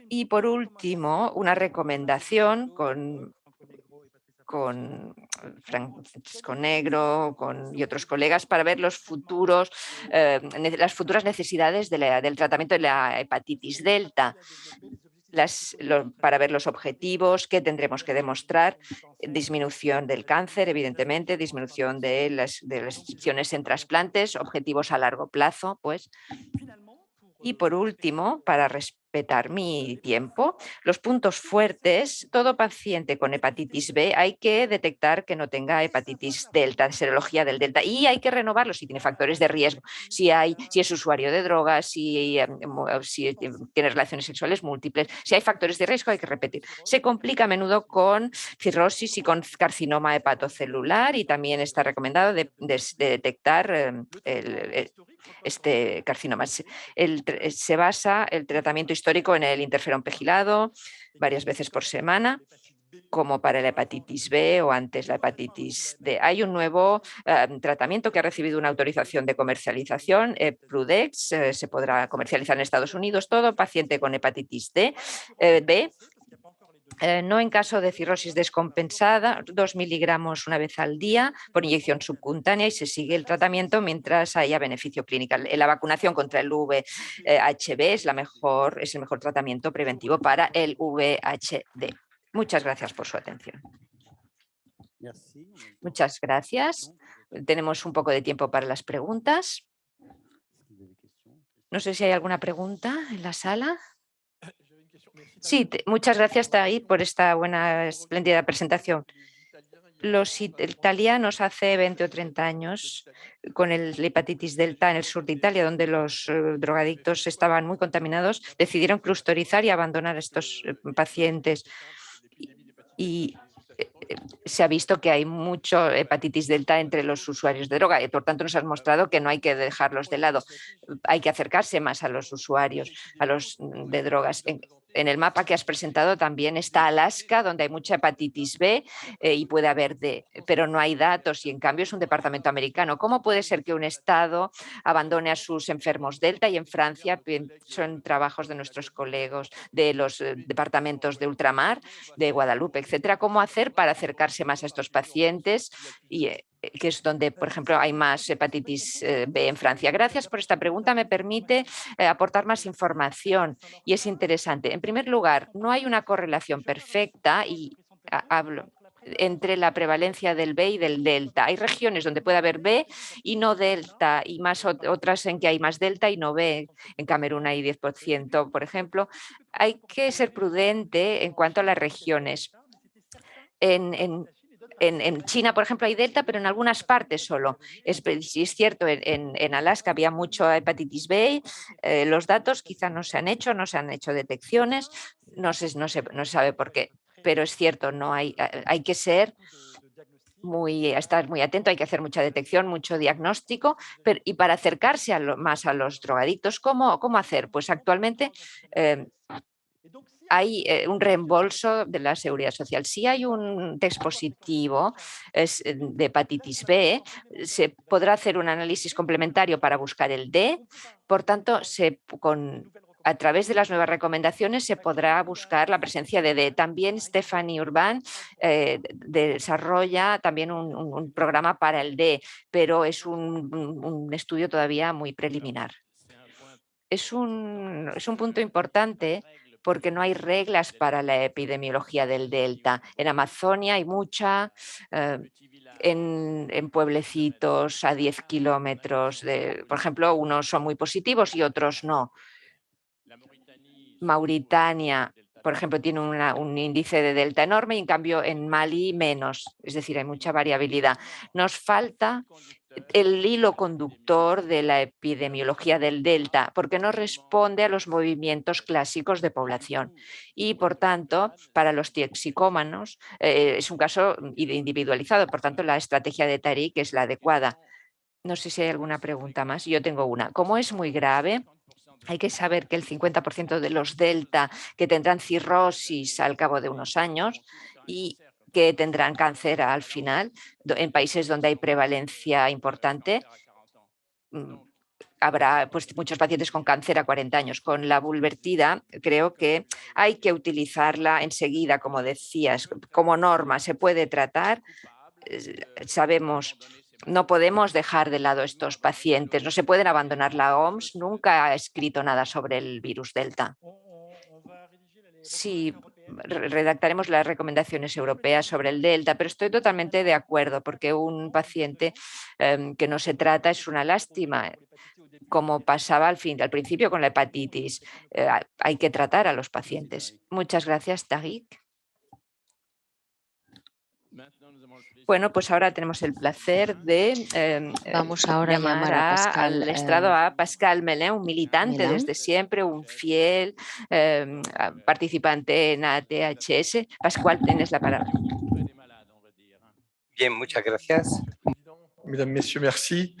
Y por último, una recomendación con Francisco Negro y otros colegas para ver las futuras necesidades del tratamiento de la hepatitis delta. para ver los objetivos, qué tendremos que demostrar, disminución del cáncer, evidentemente, disminución de las restricciones en trasplantes, objetivos a largo plazo, pues. Y por último, para respetar mi tiempo, los puntos fuertes, todo paciente con hepatitis B hay que detectar que no tenga hepatitis delta, serología del delta, y hay que renovarlo si tiene factores de riesgo, si es usuario de drogas, si tiene relaciones sexuales múltiples, si hay factores de riesgo hay que repetir. Se complica a menudo con cirrosis y con carcinoma hepatocelular, y también está recomendado de detectar este carcinoma. Se basa el tratamiento histórico en el interferón pegilado varias veces por semana, como para la hepatitis B o antes la hepatitis D. Hay un nuevo tratamiento que ha recibido una autorización de comercialización, Prudex, se podrá comercializar en Estados Unidos. Todo paciente con hepatitis B, no en caso de cirrosis descompensada, 2 miligramos una vez al día por inyección subcutánea, y se sigue el tratamiento mientras haya beneficio clínico. La vacunación contra el VHB es el mejor tratamiento preventivo para el VHD. Muchas gracias por su atención. Muchas gracias. Tenemos un poco de tiempo para las preguntas. No sé si hay alguna pregunta en la sala. Sí, muchas gracias, Taid, por esta buena, espléndida presentación. Los italianos hace 20 o 30 años, con la hepatitis delta en el sur de Italia, donde los drogadictos estaban muy contaminados, decidieron clusterizar y abandonar a estos pacientes. Y se ha visto que hay mucho hepatitis delta entre los usuarios de droga, y por tanto nos has mostrado que no hay que dejarlos de lado, hay que acercarse más a los usuarios, a los de drogas. En el mapa que has presentado también está Alaska, donde hay mucha hepatitis B y puede haber D, pero no hay datos, y en cambio es un departamento americano. ¿Cómo puede ser que un estado abandone a sus enfermos delta? Y en Francia son trabajos de nuestros colegas de los departamentos de ultramar, de Guadalupe, etcétera. ¿Cómo hacer para acercarse más a estos pacientes? Y que es donde, por ejemplo, hay más hepatitis B en Francia. Gracias por esta pregunta, me permite aportar más información, y es interesante. En primer lugar, no hay una correlación perfecta, y hablo entre la prevalencia del B y del delta. Hay regiones donde puede haber B y no delta, y otras en que hay más delta y no B. En Camerún hay 10%, por ejemplo. Hay que ser prudente en cuanto a las regiones. En China, por ejemplo, hay delta, pero en algunas partes solo. Es cierto, en Alaska había mucho hepatitis B. Los datos quizá no se han hecho detecciones, no se sabe por qué, pero es cierto, hay que estar muy atento, hay que hacer mucha detección, mucho diagnóstico, y para acercarse más a los drogadictos, ¿cómo hacer? Pues actualmente hay un reembolso de la Seguridad Social. Si hay un test positivo de hepatitis B, se podrá hacer un análisis complementario para buscar el D. Por tanto, a través de las nuevas recomendaciones se podrá buscar la presencia de D. También Stephanie Urban desarrolla también un programa para el D, pero es un estudio todavía muy preliminar. Es un punto importante, porque no hay reglas para la epidemiología del delta. En Amazonia hay mucha, en pueblecitos a 10 kilómetros, por ejemplo, unos son muy positivos y otros no. Mauritania, por ejemplo, tiene un índice de delta enorme, y en cambio en Mali menos. Es decir, hay mucha variabilidad. Nos falta el hilo conductor de la epidemiología del delta, porque no responde a los movimientos clásicos de población, y por tanto para los toxicómanos es un caso individualizado. Por tanto, la estrategia de Tariq es la adecuada. No sé si hay alguna pregunta más. Yo tengo una. Como es muy grave, hay que saber que el 50% de los delta que tendrán cirrosis al cabo de unos años y que tendrán cáncer al final, en países donde hay prevalencia importante, habrá muchos pacientes con cáncer a 40 años. Con la bulvertida creo que hay que utilizarla enseguida, como decías, como norma. Se puede tratar, sabemos. No podemos dejar de lado estos pacientes, no se pueden abandonar. La OMS nunca ha escrito nada sobre el virus delta. Sí, redactaremos las recomendaciones europeas sobre el Delta, pero estoy totalmente de acuerdo porque un paciente que no se trata es una lástima, como pasaba al principio con la hepatitis. Hay que tratar a los pacientes. Muchas gracias, Tariq. Bueno, pues ahora tenemos el placer de Vamos ahora a llamar a Pascal, al estrado a Pascal Melin, un militante Melin. desde siempre, un fiel participante en ATHS. Pascual, tienes la palabra. Bien, muchas gracias. Mesdames, Messieurs, merci.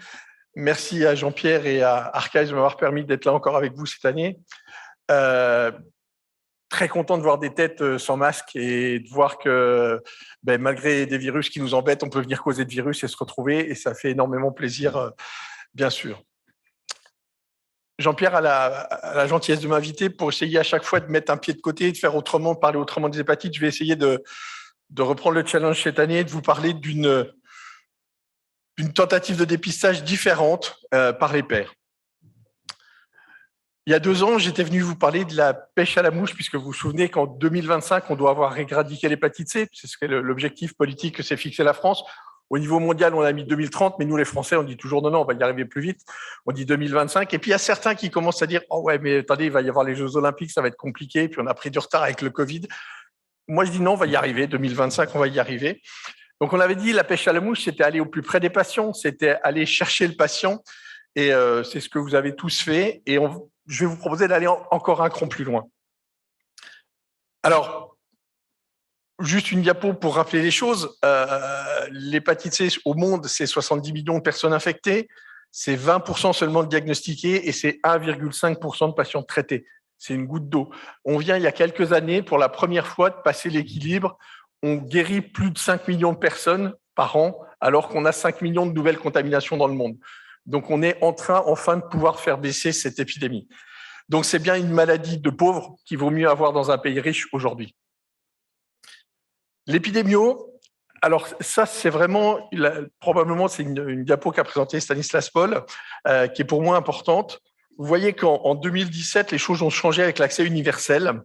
Merci à Jean-Pierre et à Archives de m'avoir permis d'être là encore avec vous cette année. Très content de voir des têtes sans masque et de voir que malgré des virus qui nous embêtent, on peut venir causer de virus et se retrouver, et ça fait énormément plaisir, bien sûr. Jean-Pierre a la gentillesse de m'inviter pour essayer à chaque fois de mettre un pied de côté, de faire autrement, de parler autrement des hépatites. Je vais essayer de reprendre le challenge cette année, de vous parler d'une tentative de dépistage différente par les pairs. Il y a 2 ans, j'étais venu vous parler de la pêche à la mouche, puisque vous vous souvenez qu'en 2025, on doit avoir éradiqué l'hépatite C. C'est ce qu'est l'objectif politique que s'est fixé la France. Au niveau mondial, on a mis 2030, mais nous, les Français, on dit toujours non, on va y arriver plus vite. On dit 2025. Et puis, il y a certains qui commencent à dire « Oh ouais, mais attendez, il va y avoir les Jeux Olympiques, ça va être compliqué. » Puis, on a pris du retard avec le Covid. Moi, je dis non, on va y arriver. 2025, on va y arriver. Donc, on avait dit la pêche à la mouche, c'était aller au plus près des patients, c'était aller chercher le patient. Et c'est ce que vous avez tous fait. Et je vais vous proposer d'aller encore un cran plus loin. Alors, juste une diapo pour rappeler les choses. L'hépatite C au monde, c'est 70 millions de personnes infectées, c'est 20% seulement diagnostiquées et c'est 1,5% de patients traités. C'est une goutte d'eau. On vient, il y a quelques années, pour la première fois, de passer l'équilibre. On guérit plus de 5 millions de personnes par an, alors qu'on a 5 millions de nouvelles contaminations dans le monde. Donc, on est en train, enfin, de pouvoir faire baisser cette épidémie. Donc, c'est bien une maladie de pauvres qu'il vaut mieux avoir dans un pays riche aujourd'hui. L'épidémio, alors ça, c'est vraiment, probablement, c'est une diapo qu'a présentée Stanislas Paul, qui est pour moi importante. Vous voyez qu'en 2017, les choses ont changé avec l'accès universel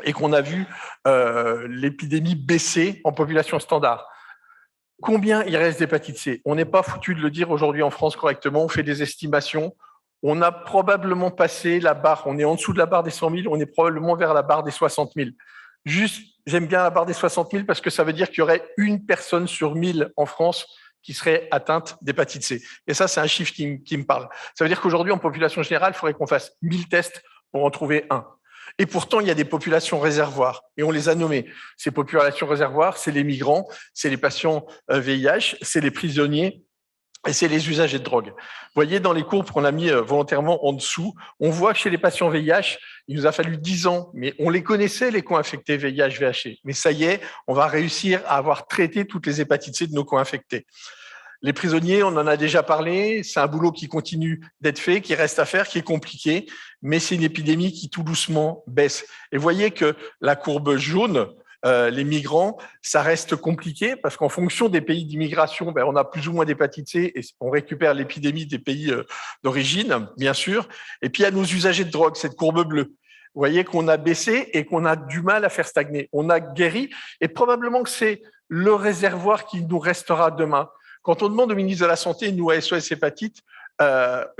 et qu'on a vu l'épidémie baisser en population standard. Combien il reste d'hépatite C? On n'est pas foutu de le dire aujourd'hui en France correctement, on fait des estimations. On a probablement passé la barre, on est en dessous de la barre des 100 000, on est probablement vers la barre des 60 000. Juste, j'aime bien la barre des 60 000 parce que ça veut dire qu'il y aurait une personne sur 1000 en France qui serait atteinte d'hépatite C. Et ça, c'est un chiffre qui me parle. Ça veut dire qu'aujourd'hui, en population générale, il faudrait qu'on fasse 1000 tests pour en trouver un. Et pourtant, il y a des populations réservoirs, et on les a nommées. Ces populations réservoirs, c'est les migrants, c'est les patients VIH, c'est les prisonniers et c'est les usagers de drogue. Vous voyez, dans les courbes qu'on a mis volontairement en dessous, on voit que chez les patients VIH, il nous a fallu 10 ans, mais on les connaissait, les co-infectés VIH, VHC. Mais ça y est, on va réussir à avoir traité toutes les hépatites C de nos co-infectés. Les prisonniers, on en a déjà parlé, c'est un boulot qui continue d'être fait, qui reste à faire, qui est compliqué, mais c'est une épidémie qui tout doucement baisse. Et vous voyez que la courbe jaune, les migrants, ça reste compliqué parce qu'en fonction des pays d'immigration, on a plus ou moins d'hépatite C et on récupère l'épidémie des pays d'origine, bien sûr. Et puis, il y a nos usagers de drogue, cette courbe bleue. Vous voyez qu'on a baissé et qu'on a du mal à faire stagner. On a guéri et probablement que c'est le réservoir qui nous restera demain. Quand on demande au ministre de la Santé, nous à SOS Hépatite,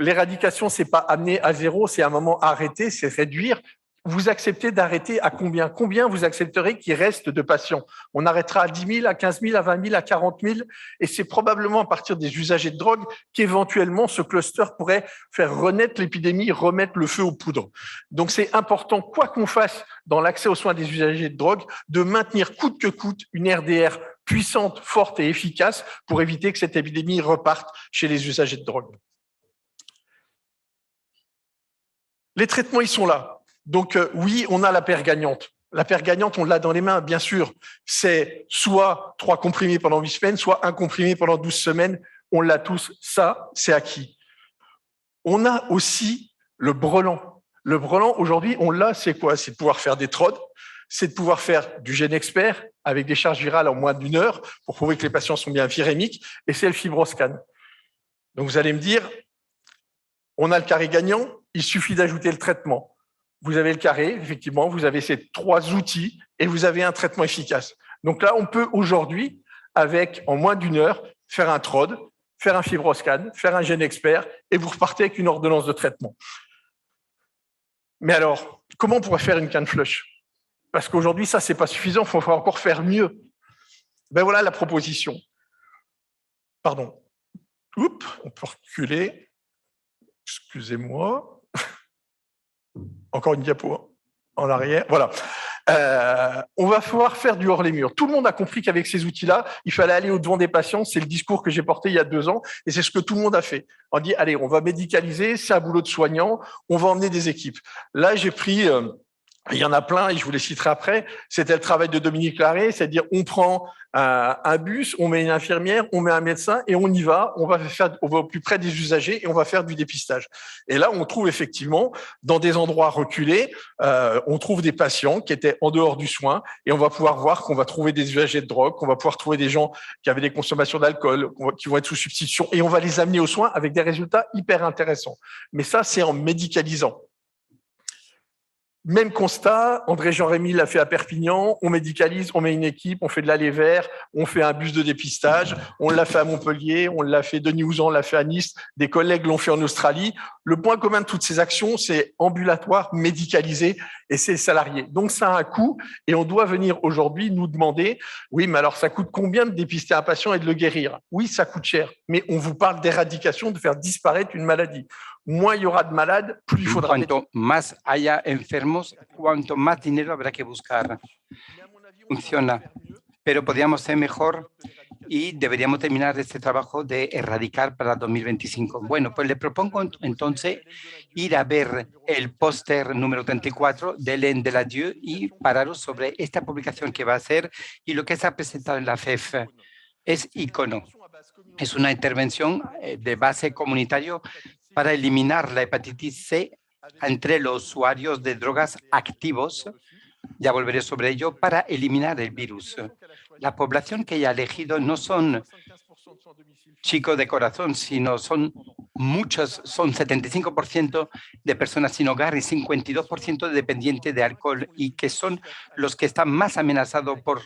l'éradication, c'est pas amener à zéro, c'est à un moment arrêter, c'est réduire. Vous acceptez d'arrêter à combien? Combien vous accepterez qu'il reste de patients? On arrêtera à 10 000, à 15 000, à 20 000, à 40 000. Et c'est probablement à partir des usagers de drogue qu'éventuellement ce cluster pourrait faire renaître l'épidémie, remettre le feu aux poudres. Donc c'est important, quoi qu'on fasse dans l'accès aux soins des usagers de drogue, de maintenir coûte que coûte une RDR puissante, forte et efficace pour éviter que cette épidémie reparte chez les usagers de drogue. Les traitements, ils sont là. Donc oui, on a la paire gagnante. La paire gagnante, on l'a dans les mains, bien sûr. C'est soit 3 comprimés pendant 8 semaines, soit 1 comprimé pendant 12 semaines. On l'a tous. Ça, c'est acquis. On a aussi le brelan. Le brelan, aujourd'hui, on l'a, c'est quoi? C'est de pouvoir faire des TROD, c'est de pouvoir faire du gène expert avec des charges virales en moins d'1 heure pour prouver que les patients sont bien virémiques, et c'est le fibroscan. Donc vous allez me dire, on a le carré gagnant, il suffit d'ajouter le traitement. vous avez le carré, effectivement, vous avez ces 3 outils et vous avez un traitement efficace. Donc là, on peut aujourd'hui, en moins d'1 heure, faire un TROD, faire un fibroscan, faire un gène expert et vous repartez avec une ordonnance de traitement. Mais alors, comment on pourrait faire une canne flush? Parce qu'aujourd'hui, ça, c'est pas suffisant, il faut encore faire mieux. Ben voilà la proposition. Pardon. Oups, on peut reculer. Excusez-moi. Encore une diapo en arrière. Voilà. On va pouvoir faire du hors les murs. Tout le monde a compris qu'avec ces outils-là, il fallait aller au-devant des patients. C'est le discours que j'ai porté il y a 2 ans et c'est ce que tout le monde a fait. On dit, allez, on va médicaliser, c'est un boulot de soignant, on va emmener des équipes. Là, j'ai pris... il y en a plein et je vous les citerai après. C'était le travail de Dominique Larrey, c'est-à-dire on prend un bus, on met une infirmière, on met un médecin et on y va. On va au plus près des usagers et on va faire du dépistage. Et là, on trouve effectivement dans des endroits reculés, on trouve des patients qui étaient en dehors du soin et on va pouvoir voir qu'on va trouver des usagers de drogue, qu'on va pouvoir trouver des gens qui avaient des consommations d'alcool, qui vont être sous substitution et on va les amener aux soins avec des résultats hyper intéressants. Mais ça, c'est en médicalisant. Même constat, André-Jean Rémy l'a fait à Perpignan, on médicalise, on met une équipe, on fait de l'aller vert, on fait un bus de dépistage, on l'a fait à Montpellier, on l'a fait, Denis Ouzan l'a fait à Nice, des collègues l'ont fait en Australie. Le point commun de toutes ces actions, c'est ambulatoire, médicalisé et c'est salarié. Donc ça a un coût et on doit venir aujourd'hui nous demander, oui, mais alors ça coûte combien de dépister un patient et de le guérir? Oui, ça coûte cher, mais on vous parle d'éradication, de faire disparaître une maladie. Moins il y aura de malades, plus il faudra... Cuanto más haya enfermos, cuanto más dinero habrá que buscar. Funciona, pero podríamos ser mejor y deberíamos terminar este trabajo de erradicar para 2025. Bueno, pues le propongo entonces ir a ver el póster número 34 de Hélène Deladieu y pararos sobre esta publicación que va a hacer y lo que se ha presentado en la FEF. Es icono. Es una intervención de base comunitario para eliminar la hepatitis C entre los usuarios de drogas activos, ya volveré sobre ello, para eliminar el virus. La población que ella ha elegido no son chicos de corazón, sino son muchos, son 75% de personas sin hogar y 52% de dependientes de alcohol y que son los que están más amenazados por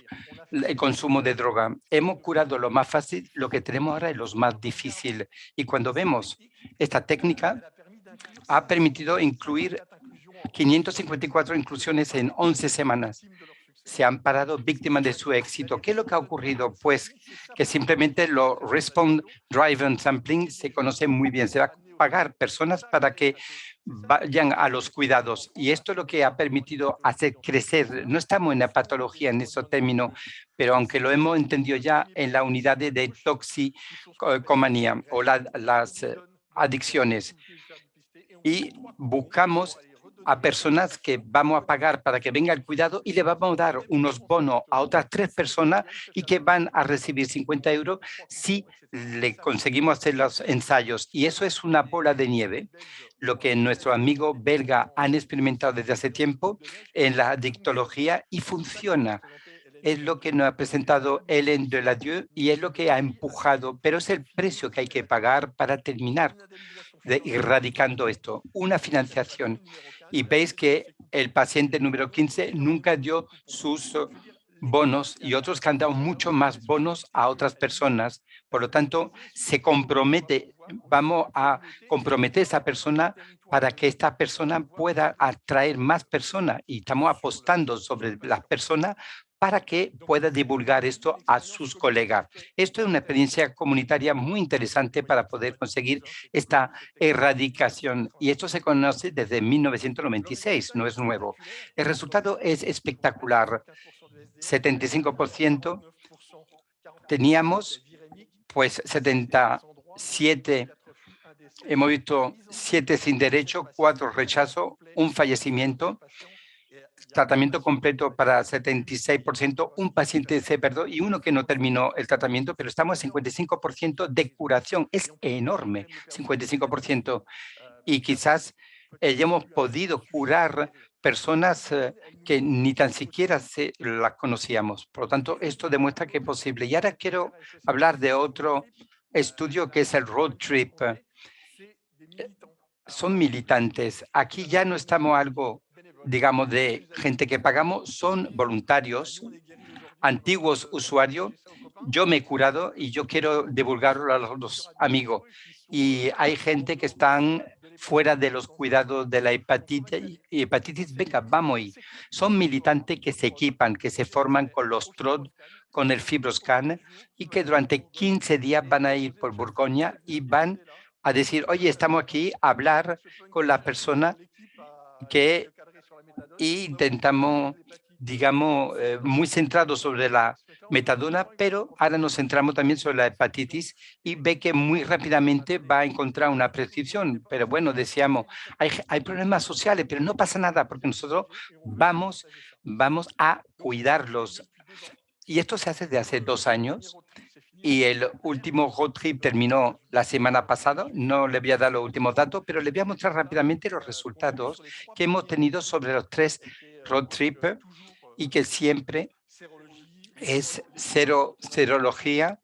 el consumo de droga. Hemos curado lo más fácil, lo que tenemos ahora es lo más difícil. Y cuando vemos esta técnica, ha permitido incluir 554 inclusiones en 11 semanas. Se han parado víctimas de su éxito. ¿Qué es lo que ha ocurrido? Pues que simplemente lo Response Driven Sampling se conoce muy bien. Se va a pagar personas para que vayan a los cuidados. Y esto es lo que ha permitido hacer crecer. No estamos en la patología en esos términos, pero aunque lo hemos entendido ya en la unidad de toxicomanía o las adicciones. Y buscamos a personas que vamos a pagar para que venga el cuidado y le vamos a dar unos bonos a otras 3 personas y que van a recibir 50 € si le conseguimos hacer los ensayos. Y eso es una bola de nieve, lo que nuestros amigos belgas han experimentado desde hace tiempo en la adictología y funciona. Es lo que nos ha presentado Hélène Deladieu y es lo que ha empujado, pero es el precio que hay que pagar para terminar erradicando esto, una financiación. Y veis que el paciente número 15 nunca dio sus bonos y otros que han dado mucho más bonos a otras personas. Por lo tanto, se compromete, vamos a comprometer a esa persona para que esta persona pueda atraer más personas y estamos apostando sobre las personas para que pueda divulgar esto a sus colegas. Esto es una experiencia comunitaria muy interesante para poder conseguir esta erradicación. Y esto se conoce desde 1996, no es nuevo. El resultado es espectacular. 75%. Teníamos, pues, 77. Hemos visto 7 sin derecho, 4 rechazo, 1 fallecimiento. Tratamiento completo para 76%, un paciente se perdió y uno que no terminó el tratamiento, pero estamos en 55% de curación. Es enorme, 55%. Y quizás hayamos podido curar personas que ni tan siquiera las conocíamos. Por lo tanto, esto demuestra que es posible. Y ahora quiero hablar de otro estudio que es el Road Trip. Son militantes. Aquí ya no estamos algo digamos, de gente que pagamos son voluntarios, antiguos usuarios. Yo me he curado y yo quiero divulgarlo a los amigos. Y hay gente que están fuera de los cuidados de la hepatitis. Venga, vamos. Y son militantes que se equipan, que se forman con los TROD, con el FibroScan, y que durante 15 días van a ir por Borgoña y van a decir, oye, estamos aquí a hablar con la persona que intentamos, digamos, muy centrados sobre la metadona, pero ahora nos centramos también sobre la hepatitis y ve que muy rápidamente va a encontrar una prescripción. Pero bueno, decíamos, hay problemas sociales, pero no pasa nada porque nosotros vamos a cuidarlos. Y esto se hace desde hace 2 años. Y el último road trip terminó la semana pasada. No le voy a dar los últimos datos, pero le voy a mostrar rápidamente los resultados que hemos tenido sobre los 3 road trips y que siempre es serología.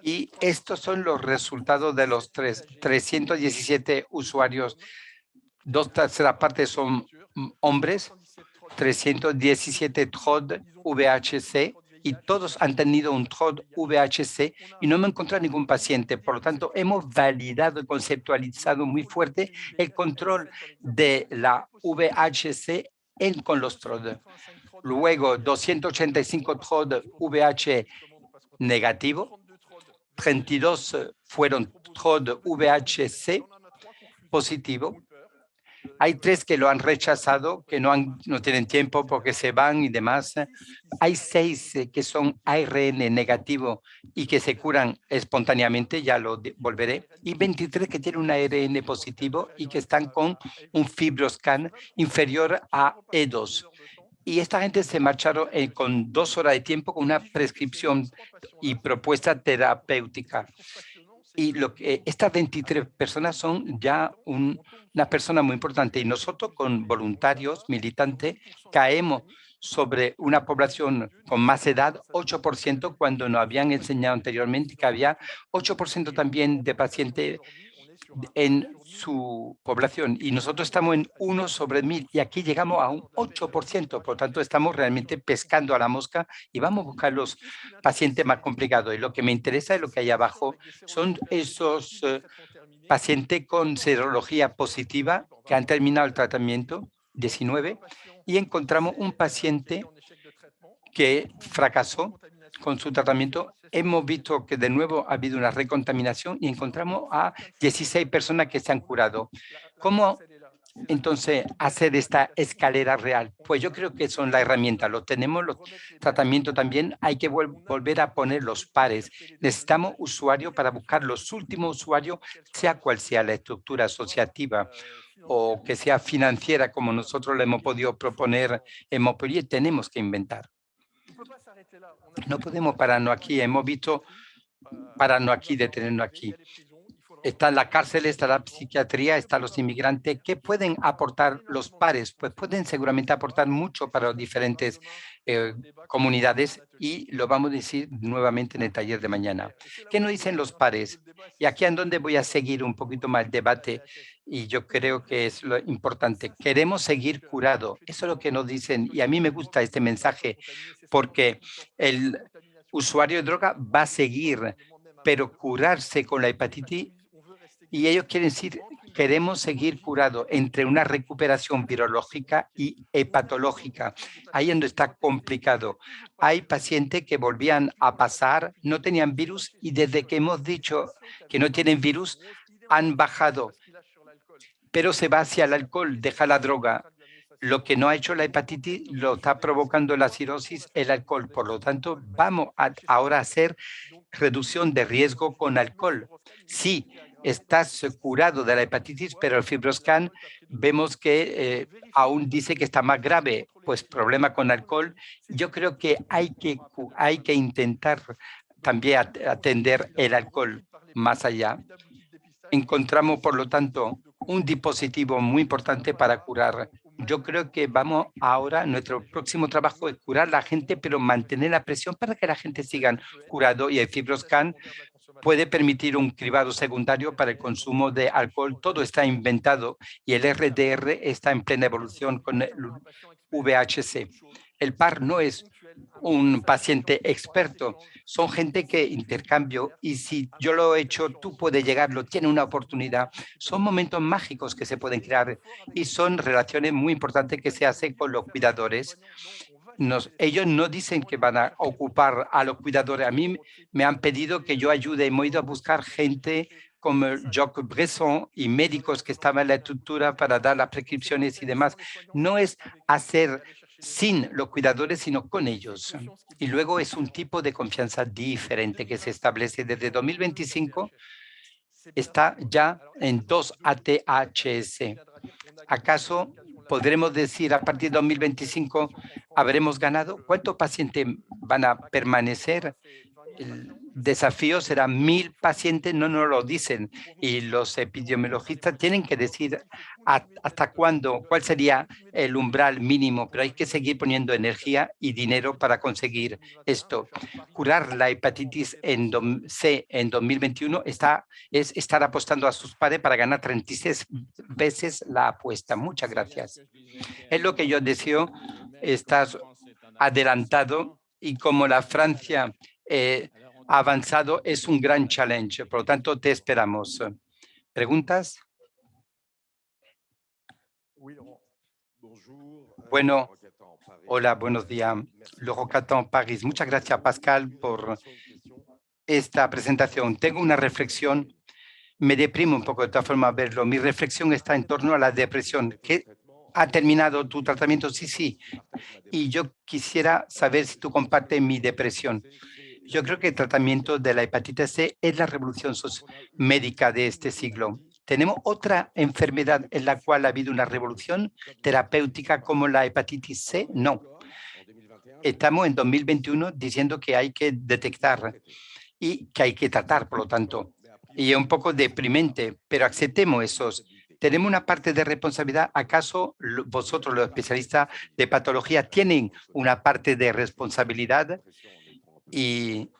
Y estos son los resultados de los 317 usuarios. 2/3 partes son hombres, 317 TROD VHC, y todos han tenido un TROD VHC y no me he encontrado ningún paciente. Por lo tanto, hemos validado y conceptualizado muy fuerte el control de la VHC con los TROD. Luego, 285 TROD VH negativo, 32 fueron TROD VHC positivo. Hay 3 que lo han rechazado, que no tienen tiempo porque se van y demás. Hay 6 que son ARN negativo y que se curan espontáneamente, ya lo volveré. Y 23 que tienen un ARN positivo y que están con un FibroScan inferior a E2. Y esta gente se marcharon con 2 horas de tiempo con una prescripción y propuesta terapéutica. Y estas 23 personas son ya una persona muy importante. Y nosotros con voluntarios, militantes, caemos sobre una población con más edad, 8%, cuando nos habían enseñado anteriormente que había 8% también de pacientes en su población. Y nosotros estamos en 1 sobre 1000 y aquí llegamos a un 8%. Por lo tanto, estamos realmente pescando a la mosca y vamos a buscar los pacientes más complicados. Y lo que me interesa es lo que hay abajo, son esos pacientes con serología positiva que han terminado el tratamiento 19 y encontramos un paciente que fracasó con su tratamiento. Hemos visto que de nuevo ha habido una recontaminación y encontramos a 16 personas que se han curado. ¿Cómo entonces hacer esta escalera real? Pues yo creo que son la herramienta. Lo tenemos, los tratamientos también. Hay que volver a poner los pares. Necesitamos usuarios para buscar los últimos usuarios, sea cual sea la estructura asociativa o que sea financiera, como nosotros le hemos podido proponer en Montpellier. Tenemos que inventar. No podemos pararnos aquí. Hemos visto pararnos aquí, detenernos aquí. Está la cárcel, está la psiquiatría, están los inmigrantes. ¿Qué pueden aportar los pares? Pues pueden seguramente aportar mucho para las diferentes comunidades y lo vamos a decir nuevamente en el taller de mañana. ¿Qué nos dicen los pares? Y aquí es donde voy a seguir un poquito más el debate y yo creo que es lo importante. Queremos seguir curados. Eso es lo que nos dicen y a mí me gusta este mensaje porque el usuario de droga va a seguir, pero curarse con la hepatitis. Y ellos quieren decir, queremos seguir curado entre una recuperación virológica y hepatológica. Ahí es donde está complicado. Hay pacientes que volvían a pasar, no tenían virus y desde que hemos dicho que no tienen virus, han bajado. Pero se va hacia el alcohol, deja la droga. Lo que no ha hecho la hepatitis lo está provocando la cirrosis, el alcohol. Por lo tanto, vamos ahora a hacer reducción de riesgo con alcohol. Sí, estás curado de la hepatitis, pero el FibroScan vemos que aún dice que está más grave, pues problema con alcohol. Yo creo que hay que intentar también atender el alcohol más allá. Encontramos, por lo tanto, un dispositivo muy importante para curar. Yo creo que vamos ahora, nuestro próximo trabajo es curar a la gente, pero mantener la presión para que la gente siga curado y el FibroScan puede permitir un cribado secundario para el consumo de alcohol. Todo está inventado y el RDR está en plena evolución con el VHC. El par no es un paciente experto, son gente que intercambio y si yo lo he hecho, tú puedes llegarlo, tiene una oportunidad. Son momentos mágicos que se pueden crear y son relaciones muy importantes que se hacen con los cuidadores. Ellos no dicen que van a ocupar a los cuidadores. A mí me han pedido que yo ayude. Hemos ido a buscar gente como Jacques Bresson y médicos que estaban en la estructura para dar las prescripciones y demás. No es hacer sin los cuidadores, sino con ellos. Y luego es un tipo de confianza diferente que se establece desde 2025. Está ya en 2 ATHS. ¿Acaso podremos decir a partir de 2025 habremos ganado? ¿Cuántos pacientes van a permanecer? El desafío será 1.000 pacientes, no nos lo dicen y los epidemiologistas tienen que decir hasta cuándo, cuál sería el umbral mínimo, pero hay que seguir poniendo energía y dinero para conseguir esto. Curar la hepatitis C en 2021 es estar apostando a sus padres para ganar 36 veces la apuesta. Muchas gracias. Es lo que yo deseo, estás adelantado y como la Francia ha avanzado, es un gran challenge. Por lo tanto, te esperamos. ¿Preguntas? Bueno, hola, buenos días. Laurent Catton, París. Muchas gracias, Pascal, por esta presentación. Tengo una reflexión. Me deprime un poco de todas formas verlo. Mi reflexión está en torno a la depresión. ¿Qué ha terminado tu tratamiento? Sí, sí. Y yo quisiera saber si tú compartes mi depresión. Yo creo que el tratamiento de la hepatitis C es la revolución médica de este siglo. ¿Tenemos otra enfermedad en la cual ha habido una revolución terapéutica como la hepatitis C? No. Estamos en 2021 diciendo que hay que detectar y que hay que tratar, por lo tanto. Y es un poco deprimente, pero aceptemos esos. ¿Tenemos una parte de responsabilidad? ¿Acaso vosotros, los especialistas de patología, tienen una parte de responsabilidad? Y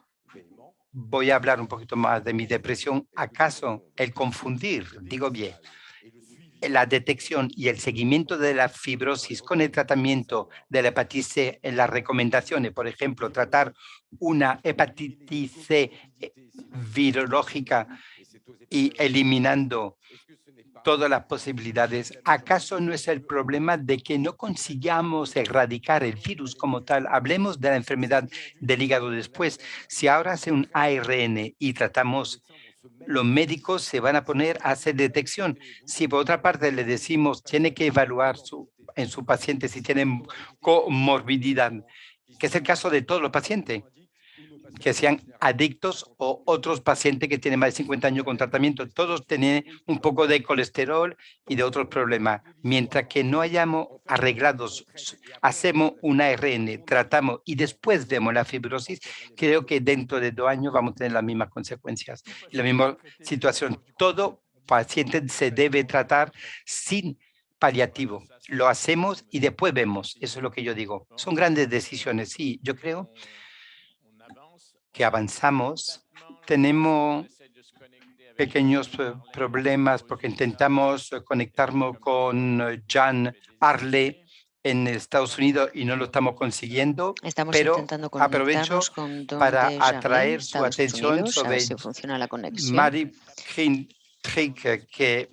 voy a hablar un poquito más de mi depresión. ¿Acaso el confundir, digo bien, la detección y el seguimiento de la fibrosis con el tratamiento de la hepatitis C en las recomendaciones, por ejemplo, tratar una hepatitis C virológica y eliminando todas las posibilidades, ¿acaso no es el problema de que no consigamos erradicar el virus como tal? Hablemos de la enfermedad del hígado después. Si ahora hace un ARN y tratamos, los médicos se van a poner a hacer detección. Si por otra parte le decimos tiene que evaluar en su paciente si tienen comorbilidad, que es el caso de todos los pacientes, que sean adictos o otros pacientes que tienen más de 50 años con tratamiento. Todos tienen un poco de colesterol y de otros problemas. Mientras que no hayamos arreglados, hacemos un ARN, tratamos y después vemos la fibrosis, creo que dentro de 2 años vamos a tener las mismas consecuencias y la misma situación. Todo paciente se debe tratar sin paliativo. Lo hacemos y después vemos. Eso es lo que yo digo. Son grandes decisiones. Sí, yo creo que avanzamos, tenemos pequeños problemas porque intentamos conectarnos con Jan Arle en Estados Unidos y no lo estamos consiguiendo, Estamos pero intentando aprovecho conectarnos con Don para Desjardins, atraer su Estados atención Unidos, a ver sobre si funciona la conexión. Mary Trick, que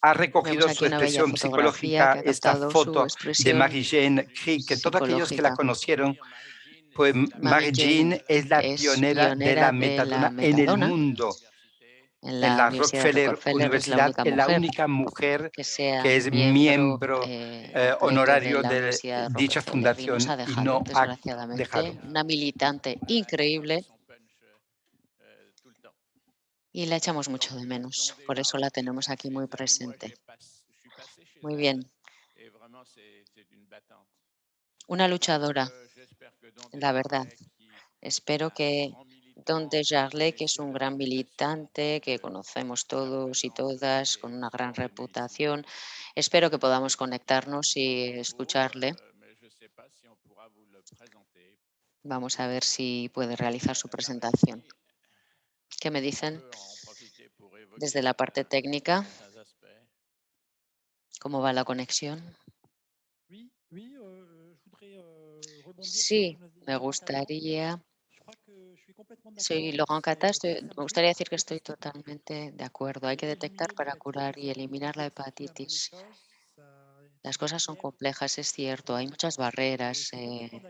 ha recogido Vemos su aquí una bella expresión fotografía psicológica, que ha esta captado su foto de expresión Mary-Jane Crick, que todos aquellos que la psicológica. conocieron, pues Mary Mary-Jane Jane es la es pionera de la pionera de la metadona en el metadona. mundo. En En la la Universidad de Rockefeller Rockefeller Universidad es la única mujer que sea que es miembro miembro completo de honorario la de Universidad de dicha Rockefeller y nos fundación ha y dejado, no ha desgraciadamente, dejado. una militante increíble y la echamos mucho de menos. Por eso la tenemos aquí muy presente. Muy bien. Una luchadora, la verdad. Espero que Don Desjardins, que es un gran militante que conocemos todos y todas, con una gran reputación, espero que podamos conectarnos y escucharle. Vamos a ver si puede realizar su presentación. ¿Qué me dicen desde la parte técnica? ¿Cómo va la conexión? Sí, me gustaría. Soy Laurent Catá, me gustaría decir que estoy totalmente de acuerdo. Hay que detectar para curar y eliminar la hepatitis. Las cosas son complejas, es cierto. Hay muchas barreras de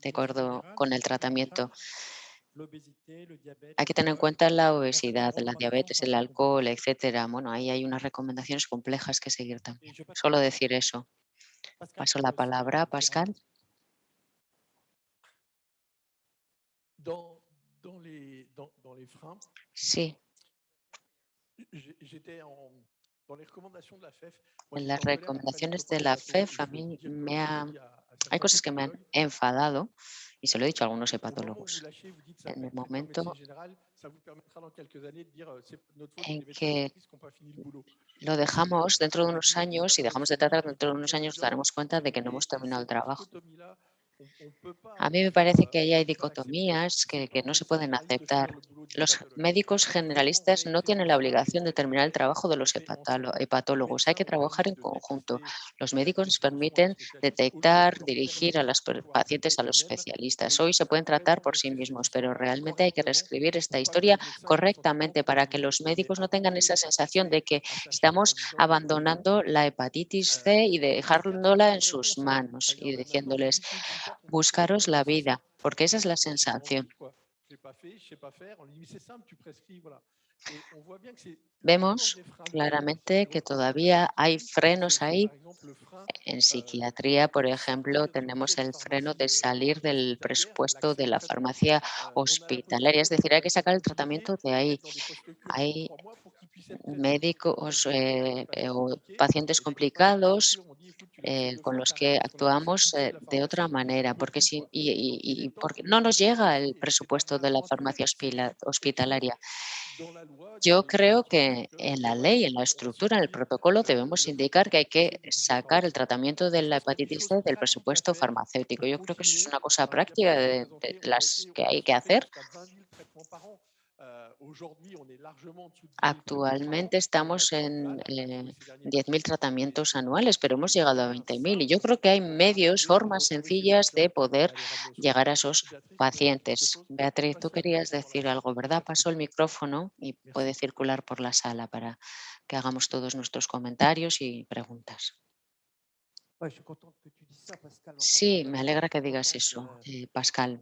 acuerdo con el tratamiento. Hay que tener en cuenta la obesidad, la diabetes, el alcohol, etcétera. Bueno, ahí hay unas recomendaciones complejas que seguir también. Solo decir eso. Paso la palabra a Pascal. Dans les freins, Sí, j'étais dans les recommandations de la FEF. Moi, en j'étais las en colère après notre recomendaciones de la plateau FEF où a mí comme je l'ai dit à hay certains cosas que me han hépatologues, enfadado y se lo he dicho a algunos au moment où vous hepatólogos. lâchez, vous dites ça En peut el être traité en médecine momento générale, ça vous permettra dans quelques années de dire c'est notre faute, c'est en les médecins que généralistes qui n'ont pas fini le boulot. lo Et dejamos dentro de de unos dire que ça años y peut dejamos de assez vite, tratar dentro de unos dire aux años, nos gens, daremos cuenta de que no hemos terminado el cette trabajo. dichotomie-là, on peut A pas mí me faire, parece que ahí hay pas l'accepter. dicotomías C'est pas que aux no se médecins pueden généralistes de finir aceptar. le boulot des Los hépatologues. médicos Donc vraiment, on generalistas a no écrit tienen tout la ça obligación de avec terminar el FEF, trabajo de on a los fait ensemble. Les hepatólogos. Hay médecins que ont permis trabajar en de conjunto. détecter Los la médicos nos prescription souvent à des permiten spécialistes. Aujourd'hui, detectar, on leur dirigir a permet los de pouvoir pacientes a traiter los eux-mêmes, especialistas. mais Hoy il se faut pueden tratar vraiment por sí prescrire mismos, tout pero ça realmente hay que correctement reescribir esta pour pas que historia les médecins aient le sentiment correctamente qu'on para que les los médicos no tengan abandonne esa ou qu'on sensación de passait que à sa charge en estamos disant que abandonando la hepatitis C y la dejándola en quatrième sus réponse, alors, manos y alors maintenant j'ai diciéndoles, juste une super conclusion à buscaros dire, la c'est ça. vida, porque esa es la Moi, j'ai sensación. grandi, quoi. J'ai pas fait, je sais pas faire. On lui dit, c'est simple, tu prescris, voilà. Et on voit bien que c'est encore Vemos des freins de communication claramente qui que représentent la todavía hay psychiatrie. frenos C'est par ahí. exemple le frein En de, psiquiatría, por ejemplo, sortir du tenemos budget des el freno de pharmacies salir del hospitalières presupuesto l'accès de au la traitement. farmacia On a la hospitalaria, es possibilité decir, pour hay que quelqu'un sacar qui el est motivé tratamiento de de le ahí. mettre dans des postes de cure pendant Hay 3 mois pour qu'il puisse être traité. médicos Parce que quand les patients sont o piqués, pacientes je peux pas faire complicados prescrire. On dit, écoute, tu l'as fait 2 con fois, los t'arrêtes que parce qu'on a poussé le actuamos budget de la de otra pharmacie, on manera, peut porque plus, quoi. Donc, il est temps porque que les no nos médecins llega aussi, el et c'est pas presupuesto de la réinventer, farmacia c'est écrire hospitalaria. dans la loi, dans Yo les creo directives, que que, en ben la voilà, ley, en la on va estructura, en el sortir protocolo, debemos le indicar que hay Hépatite C que du budget sacar el pharmaceutique. tratamiento de la Ça serait des hepatitis choses C del pratiques à presupuesto faire farmacéutico. pour Yo creo que eso es una continuer. cosa Dans la práctica diapo que j'ai de présentée, on a las été, que on a hay que souhaité hacer. jusqu'à 20 000 traitements par an. Aujourd'hui, on est largement en dessous de 10 000 traitements par an. Actualmente On a estamos du en mal sur ces derniers 10.000 chiffres. tratamientos Et anuales, pero hemos il y llegado a aurait un 20.000 y yo creo simple que hay pour medios, arriver, pour formas autoriser sencillas de quelqu'un poder à les ramener aux soins. llegar a esos Béatrice, tu voulais dire quelque pacientes. chose? Je Beatriz, pas tú si la querías connexion decir marche. algo, ¿verdad? Ça Paso coupe. el micrófono y puede Merci. circular por la sala para que hagamos todos nuestros comentarios y preguntas. Sí, me alegra que digas eso, Pascal.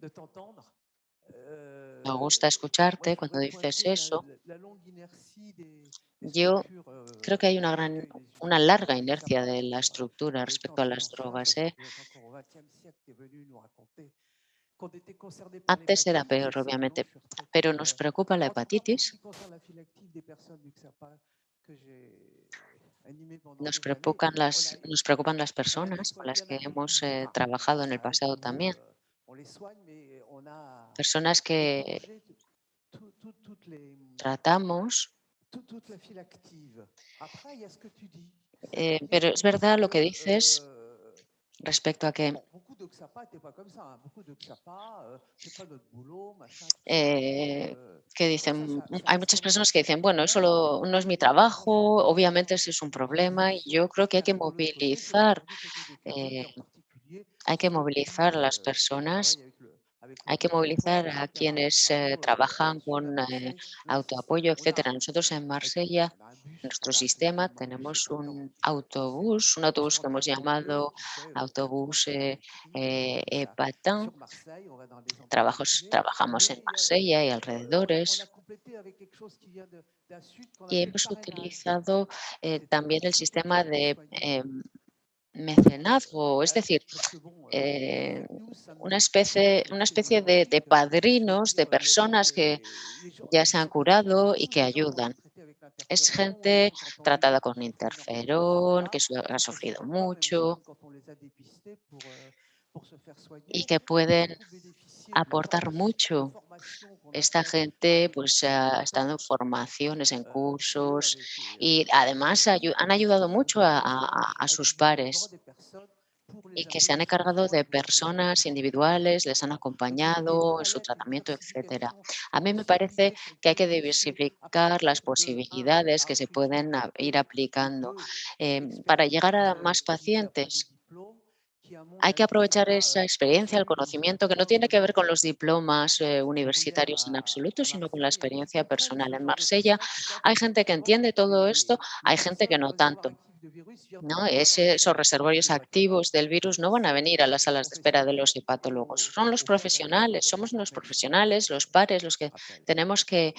Me gusta escucharte cuando dices eso. Yo creo que hay una larga inercia de la estructura respecto a las drogas. Antes era peor, obviamente, pero nos preocupa la hepatitis. Nos preocupan las personas con las que hemos trabajado en el pasado también. Personas que tratamos, pero es verdad lo que dices respecto a que dicen, hay muchas personas que dicen, bueno, eso no es mi trabajo, obviamente ese es un problema y yo creo que hay que movilizar a las personas. Hay que movilizar a quienes trabajan con autoapoyo, etcétera. Nosotros en Marsella, en nuestro sistema, tenemos un autobús que hemos llamado autobús Hepatin. Trabajamos en Marsella y alrededores. Y hemos utilizado también el sistema de mecenazgo, es decir, una especie de padrinos, de personas que ya se han curado y que ayudan. Es gente tratada con interferón, que ha sufrido mucho y que pueden aportar mucho. Esta gente pues ha estado en formaciones, en cursos y además han ayudado mucho a sus pares. y que se han encargado de personas individuales, les han acompañado en su tratamiento, etcétera. A mí me parece que hay que diversificar las posibilidades que se pueden ir aplicando para llegar a más pacientes. Hay que aprovechar esa experiencia, el conocimiento, que no tiene que ver con los diplomas universitarios en absoluto, sino con la experiencia personal. En Marsella hay gente que entiende todo esto, hay gente que no tanto. ¿No? Esos reservorios activos del virus no van a venir a las salas de espera de los hepatólogos. Son los profesionales, somos los profesionales, los pares, los que tenemos que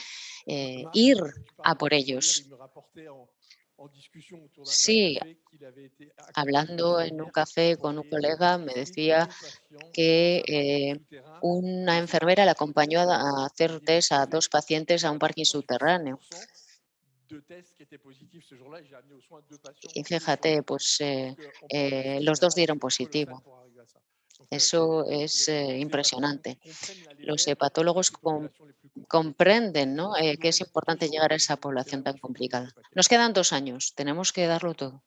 ir a por ellos. Sí, hablando en un café con un colega, me decía que una enfermera le acompañó a hacer test a 2 pacientes a un parking subterráneo. Y fíjate, pues los 2 dieron positivo. Eso es impresionante. Los hepatólogos comprenden, ¿no? Que es importante llegar a esa población tan complicada. Nos quedan 2 años, tenemos que darlo todo.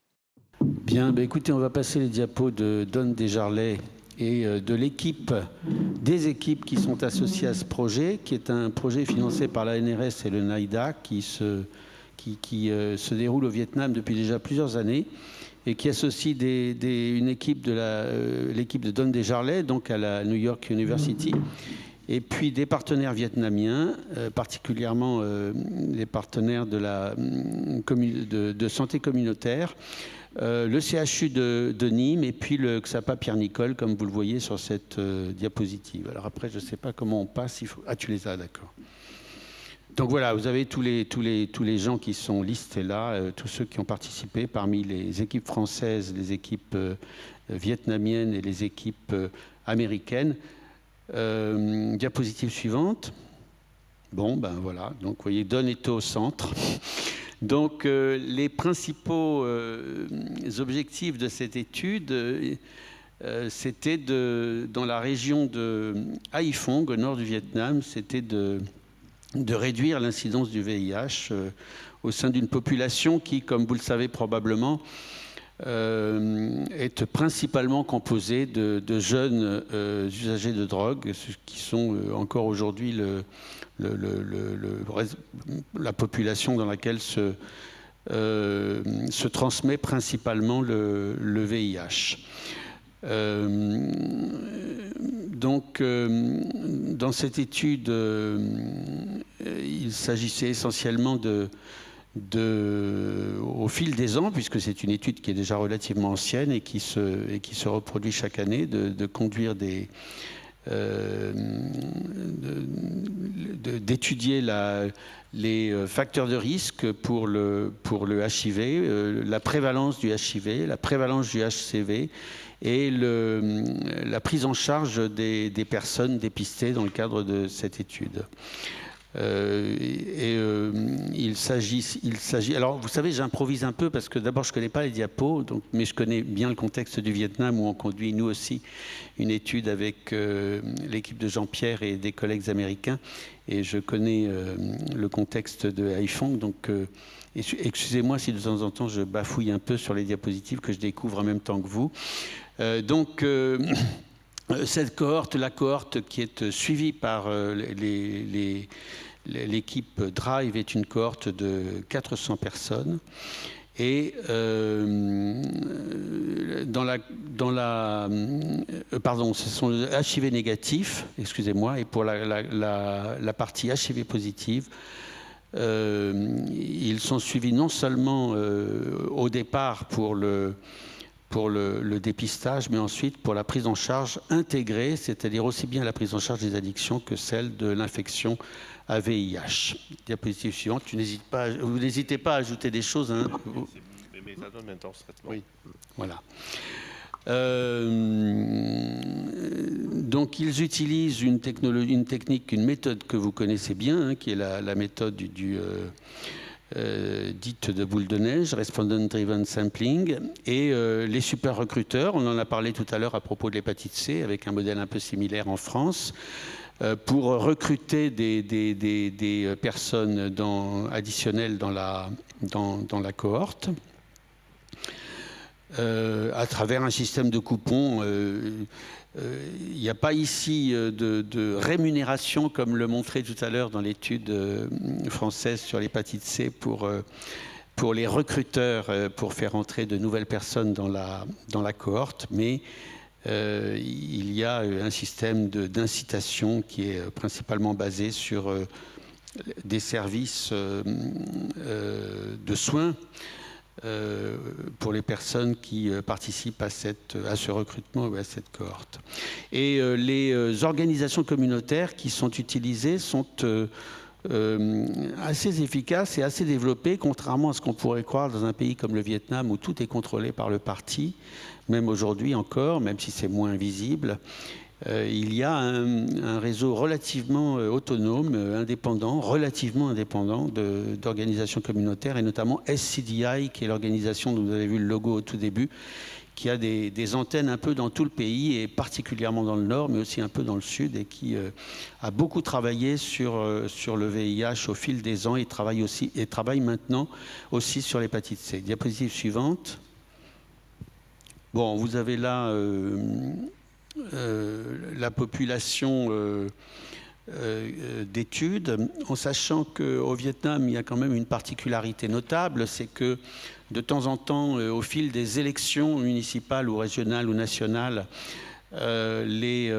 Bien, écoutez, on va passer les diapos de Don Desjarlais et de l'équipe, des équipes qui sont associées à ce projet, qui est un projet financé par la NRS et le NIDA, qui se déroule au Vietnam depuis déjà plusieurs années et qui associe une équipe l'équipe de Don Desjarlais, donc à la New York University, et puis des partenaires vietnamiens, particulièrement les partenaires de santé communautaire, le CHU de Nîmes et puis le XAPA Pierre-Nicole, comme vous le voyez sur cette diapositive. Alors après, je ne sais pas comment on passe. Ah, tu les as, d'accord. Donc voilà, vous avez tous les gens qui sont listés là, tous ceux qui ont participé parmi les équipes françaises, les équipes vietnamiennes et les équipes américaines. Diapositive suivante. Bon, ben voilà, donc vous voyez, Don est au centre. Donc les principaux objectifs de cette étude, c'était dans la région de Haiphong, au nord du Vietnam, c'était de réduire l'incidence du VIH au sein d'une population qui, comme vous le savez probablement, est principalement composée de jeunes usagers de drogue, qui sont encore aujourd'hui la population dans laquelle se transmet principalement le VIH. Donc, dans cette étude, il s'agissait essentiellement au fil des ans, puisque c'est une étude qui est déjà relativement ancienne et qui se reproduit chaque année, de conduire d'étudier les facteurs de risque pour le HIV, la prévalence du HIV, la prévalence du HCV et la prise en charge des personnes dépistées dans le cadre de cette étude. Il s'agit. Alors, vous savez, j'improvise un peu parce que d'abord, je ne connais pas les diapos, mais je connais bien le contexte du Vietnam où on conduit, nous aussi, une étude avec l'équipe de Jean-Pierre et des collègues américains. Et je connais le contexte de Haiphong. Donc, excusez-moi si de temps en temps, je bafouille un peu sur les diapositives que je découvre en même temps que vous. Cette cohorte, la cohorte qui est suivie par l'équipe DRIVE est une cohorte de 400 personnes. Et pardon, ce sont les HIV négatifs, excusez-moi, et pour la partie HIV positive, ils sont suivis non seulement au départ pour le dépistage, mais ensuite pour la prise en charge intégrée, c'est-à-dire aussi bien la prise en charge des addictions que celle de l'infection à VIH. Diapositive suivante, vous n'hésitez pas à ajouter des choses. Hein. Mais ça donne un temps ce traitement. Oui, voilà. Donc ils utilisent une technique, une méthode que vous connaissez bien, hein, qui est la méthode dite de boule de neige, Respondent Driven Sampling, et les super recruteurs, on en a parlé tout à l'heure à propos de l'hépatite C, avec un modèle un peu similaire en France, pour recruter des personnes additionnelles dans la cohorte. à travers un système de coupons. Il n'y a pas ici de rémunération, comme le montrait tout à l'heure dans l'étude française sur l'hépatite C pour les recruteurs, pour faire entrer de nouvelles personnes dans la cohorte, mais il y a un système d'incitation qui est principalement basé sur des services de soins pour les personnes qui participent à ce recrutement ou à cette cohorte. Et les organisations communautaires qui sont utilisées sont assez efficaces et assez développées, contrairement à ce qu'on pourrait croire dans un pays comme le Vietnam où tout est contrôlé par le parti, même aujourd'hui encore, même si c'est moins visible. Il y a un réseau relativement autonome, relativement indépendant d'organisations communautaires, et notamment SCDI, qui est l'organisation dont vous avez vu le logo au tout début, qui a des antennes un peu dans tout le pays, et particulièrement dans le nord, mais aussi un peu dans le sud, et qui a beaucoup travaillé sur le VIH au fil des ans, et travaille maintenant aussi sur l'hépatite C. Diapositive suivante. Bon, vous avez là la population d'études, en sachant qu'au Vietnam, il y a quand même une particularité notable, c'est que de temps en temps, au fil des élections municipales ou régionales ou nationales, les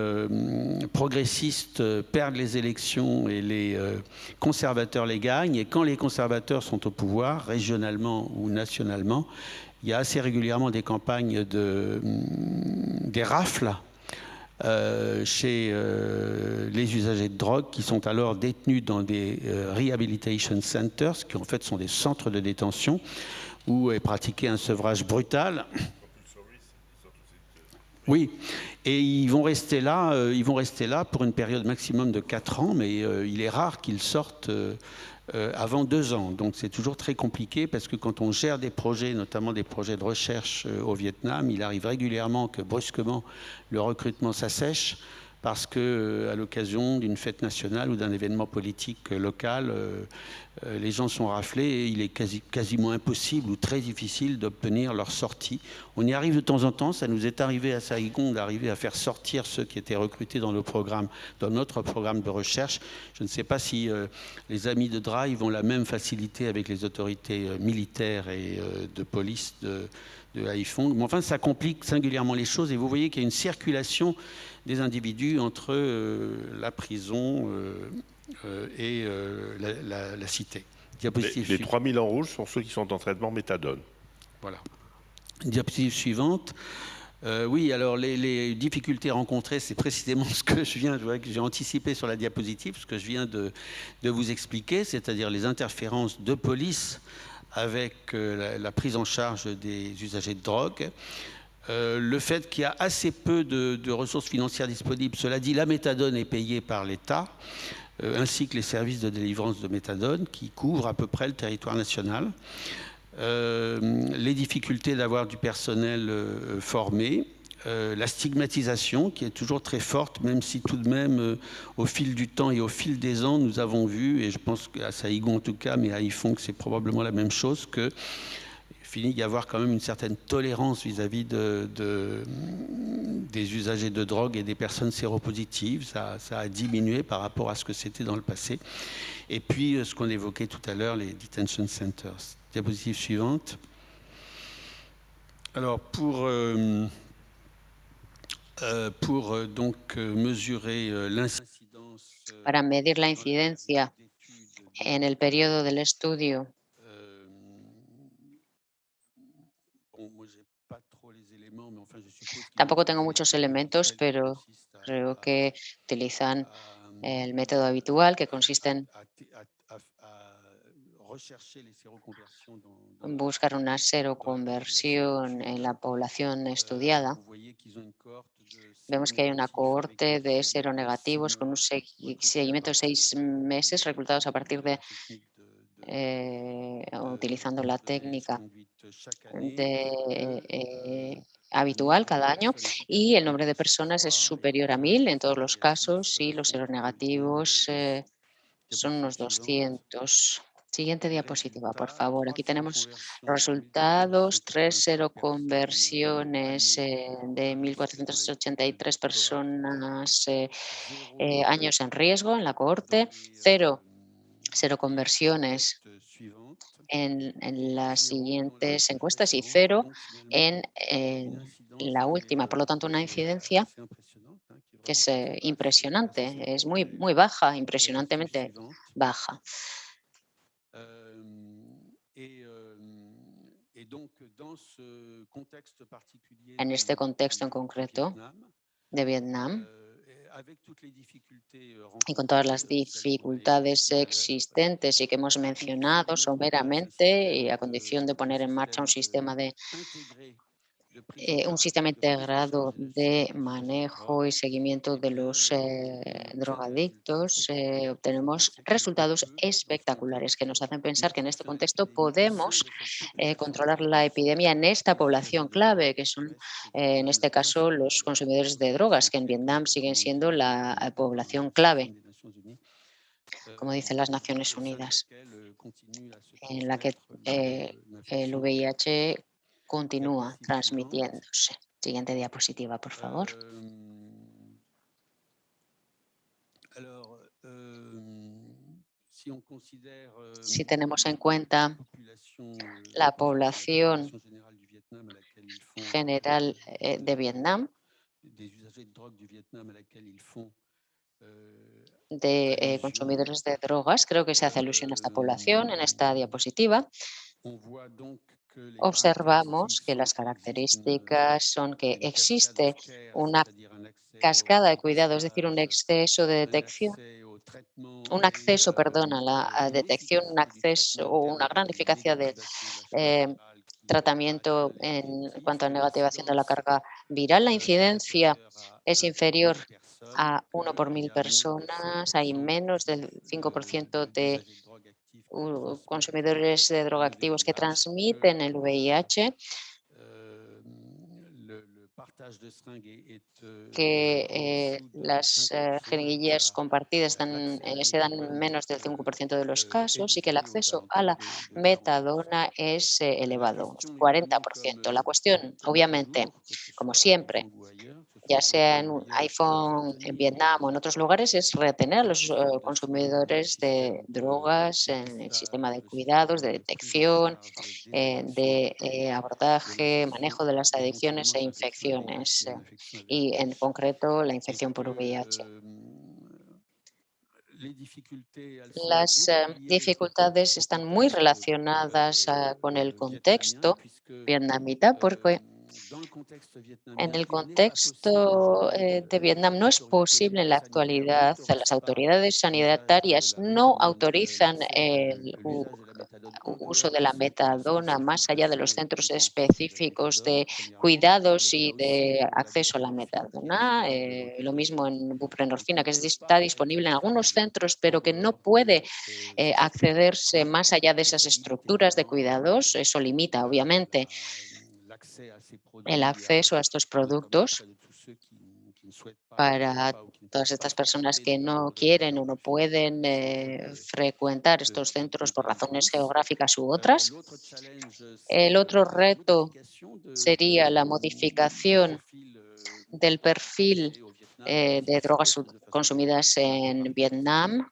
progressistes perdent les élections et les conservateurs les gagnent. Et quand les conservateurs sont au pouvoir, régionalement ou nationalement, il y a assez régulièrement des campagnes des rafles chez les usagers de drogue, qui sont alors détenus dans des rehabilitation centers, qui en fait sont des centres de détention où est pratiqué un sevrage brutal. Oui, et ils vont rester là pour une période maximum de 4 ans, mais il est rare qu'ils sortent avant 2 ans. Donc c'est toujours très compliqué, parce que quand on gère des projets, notamment des projets de recherche au Vietnam, il arrive régulièrement que brusquement le recrutement s'assèche, parce qu'à l'occasion d'une fête nationale ou d'un événement politique local, les gens sont raflés et il est quasiment impossible ou très difficile d'obtenir leur sortie. On y arrive de temps en temps, ça nous est arrivé à Saigon d'arriver à faire sortir ceux qui étaient recrutés dans notre programme de recherche. Je ne sais pas si les amis de Drive ont la même facilité avec les autorités militaires et de police de Haiphong. Mais enfin, ça complique singulièrement les choses, et vous voyez qu'il y a une circulation des individus entre la prison et la cité. Diapositive les 3000 en rouge sont ceux qui sont en traitement méthadone. Voilà. Diapositive suivante. Oui, alors les difficultés rencontrées, c'est précisément ce que j'ai anticipé sur la diapositive, ce que je viens de vous expliquer, c'est-à-dire les interférences de police avec la prise en charge des usagers de drogue. Le fait qu'il y a assez peu de ressources financières disponibles. Cela dit, la méthadone est payée par l'État, ainsi que les services de délivrance de méthadone qui couvrent à peu près le territoire national. Les difficultés d'avoir du personnel formé, la stigmatisation qui est toujours très forte, même si tout de même, au fil du temps et au fil des ans, nous avons vu, et je pense qu'à Saigon en tout cas, mais à Haiphong c'est probablement la même chose, que finit d'y avoir quand même une certaine tolérance vis-à-vis des usagers de drogue et des personnes séropositives. Ça a diminué par rapport à ce que c'était dans le passé. Et puis, ce qu'on évoquait tout à l'heure, les detention centers. Diapositive suivante. Alors, pour donc mesurer l'incidence... Para medir la incidencia en el periodo del estudio, tampoco tengo muchos elementos, pero creo que utilizan el método habitual, que consiste en buscar una seroconversión en la población estudiada. Vemos que hay una cohorte de seronegativos con un seguimiento de 6 meses reclutados a partir de utilizando la técnica habitual cada año, y el número de personas es superior a 1000 en todos los casos, y los seronegativos son unos 200. Siguiente diapositiva, por favor. Aquí tenemos los resultados, 3 seroconversiones de 1.483 personas, años en riesgo en la cohorte, 0 seroconversiones en las siguientes encuestas y 0 en la última. Por lo tanto, una incidencia que es impresionante, es muy, muy baja, impresionantemente baja. En este contexto en concreto de Vietnam, y con todas las dificultades existentes y que hemos mencionado someramente, y a condición de poner en marcha un sistema integrado de manejo y seguimiento de los drogadictos, obtenemos resultados espectaculares que nos hacen pensar que en este contexto podemos controlar la epidemia en esta población clave, que son en este caso los consumidores de drogas, que en Vietnam siguen siendo la población clave, como dicen las Naciones Unidas, en la que el VIH continúa transmitiéndose. Siguiente diapositiva, por favor. Si tenemos en cuenta la población general de Vietnam, de consumidores de drogas, creo que se hace alusión a esta población en esta diapositiva. Observamos que las características son que existe una cascada de cuidado, es decir, un exceso de detección, un acceso, perdón, a la detección, un acceso o una gran eficacia de tratamiento en cuanto a negativación de la carga viral. La incidencia es inferior a 1 por 1.000 personas, hay menos del 5% de consumidores de droga activos que transmiten el VIH, que las jeringuillas compartidas se dan en menos del 5% de los casos y que el acceso a la metadona es elevado, 40%. La cuestión, obviamente, como siempre, ya sea en un iPhone en Vietnam o en otros lugares, es retener a los consumidores de drogas en el sistema de cuidados, de detección, de abordaje, manejo de las adicciones e infecciones, y en concreto la infección por VIH. Las dificultades están muy relacionadas con el contexto vietnamita, porque en el contexto de Vietnam no es posible en la actualidad, las autoridades sanitarias no autorizan el uso de la metadona más allá de los centros específicos de cuidados y de acceso a la metadona. Lo mismo en buprenorfina, que está disponible en algunos centros, pero que no puede accederse más allá de esas estructuras de cuidados. Eso limita, obviamente, el acceso a estos productos para todas estas personas que no quieren o no pueden frecuentar estos centros por razones geográficas u otras. El otro reto sería la modificación del perfil de drogas consumidas en Vietnam,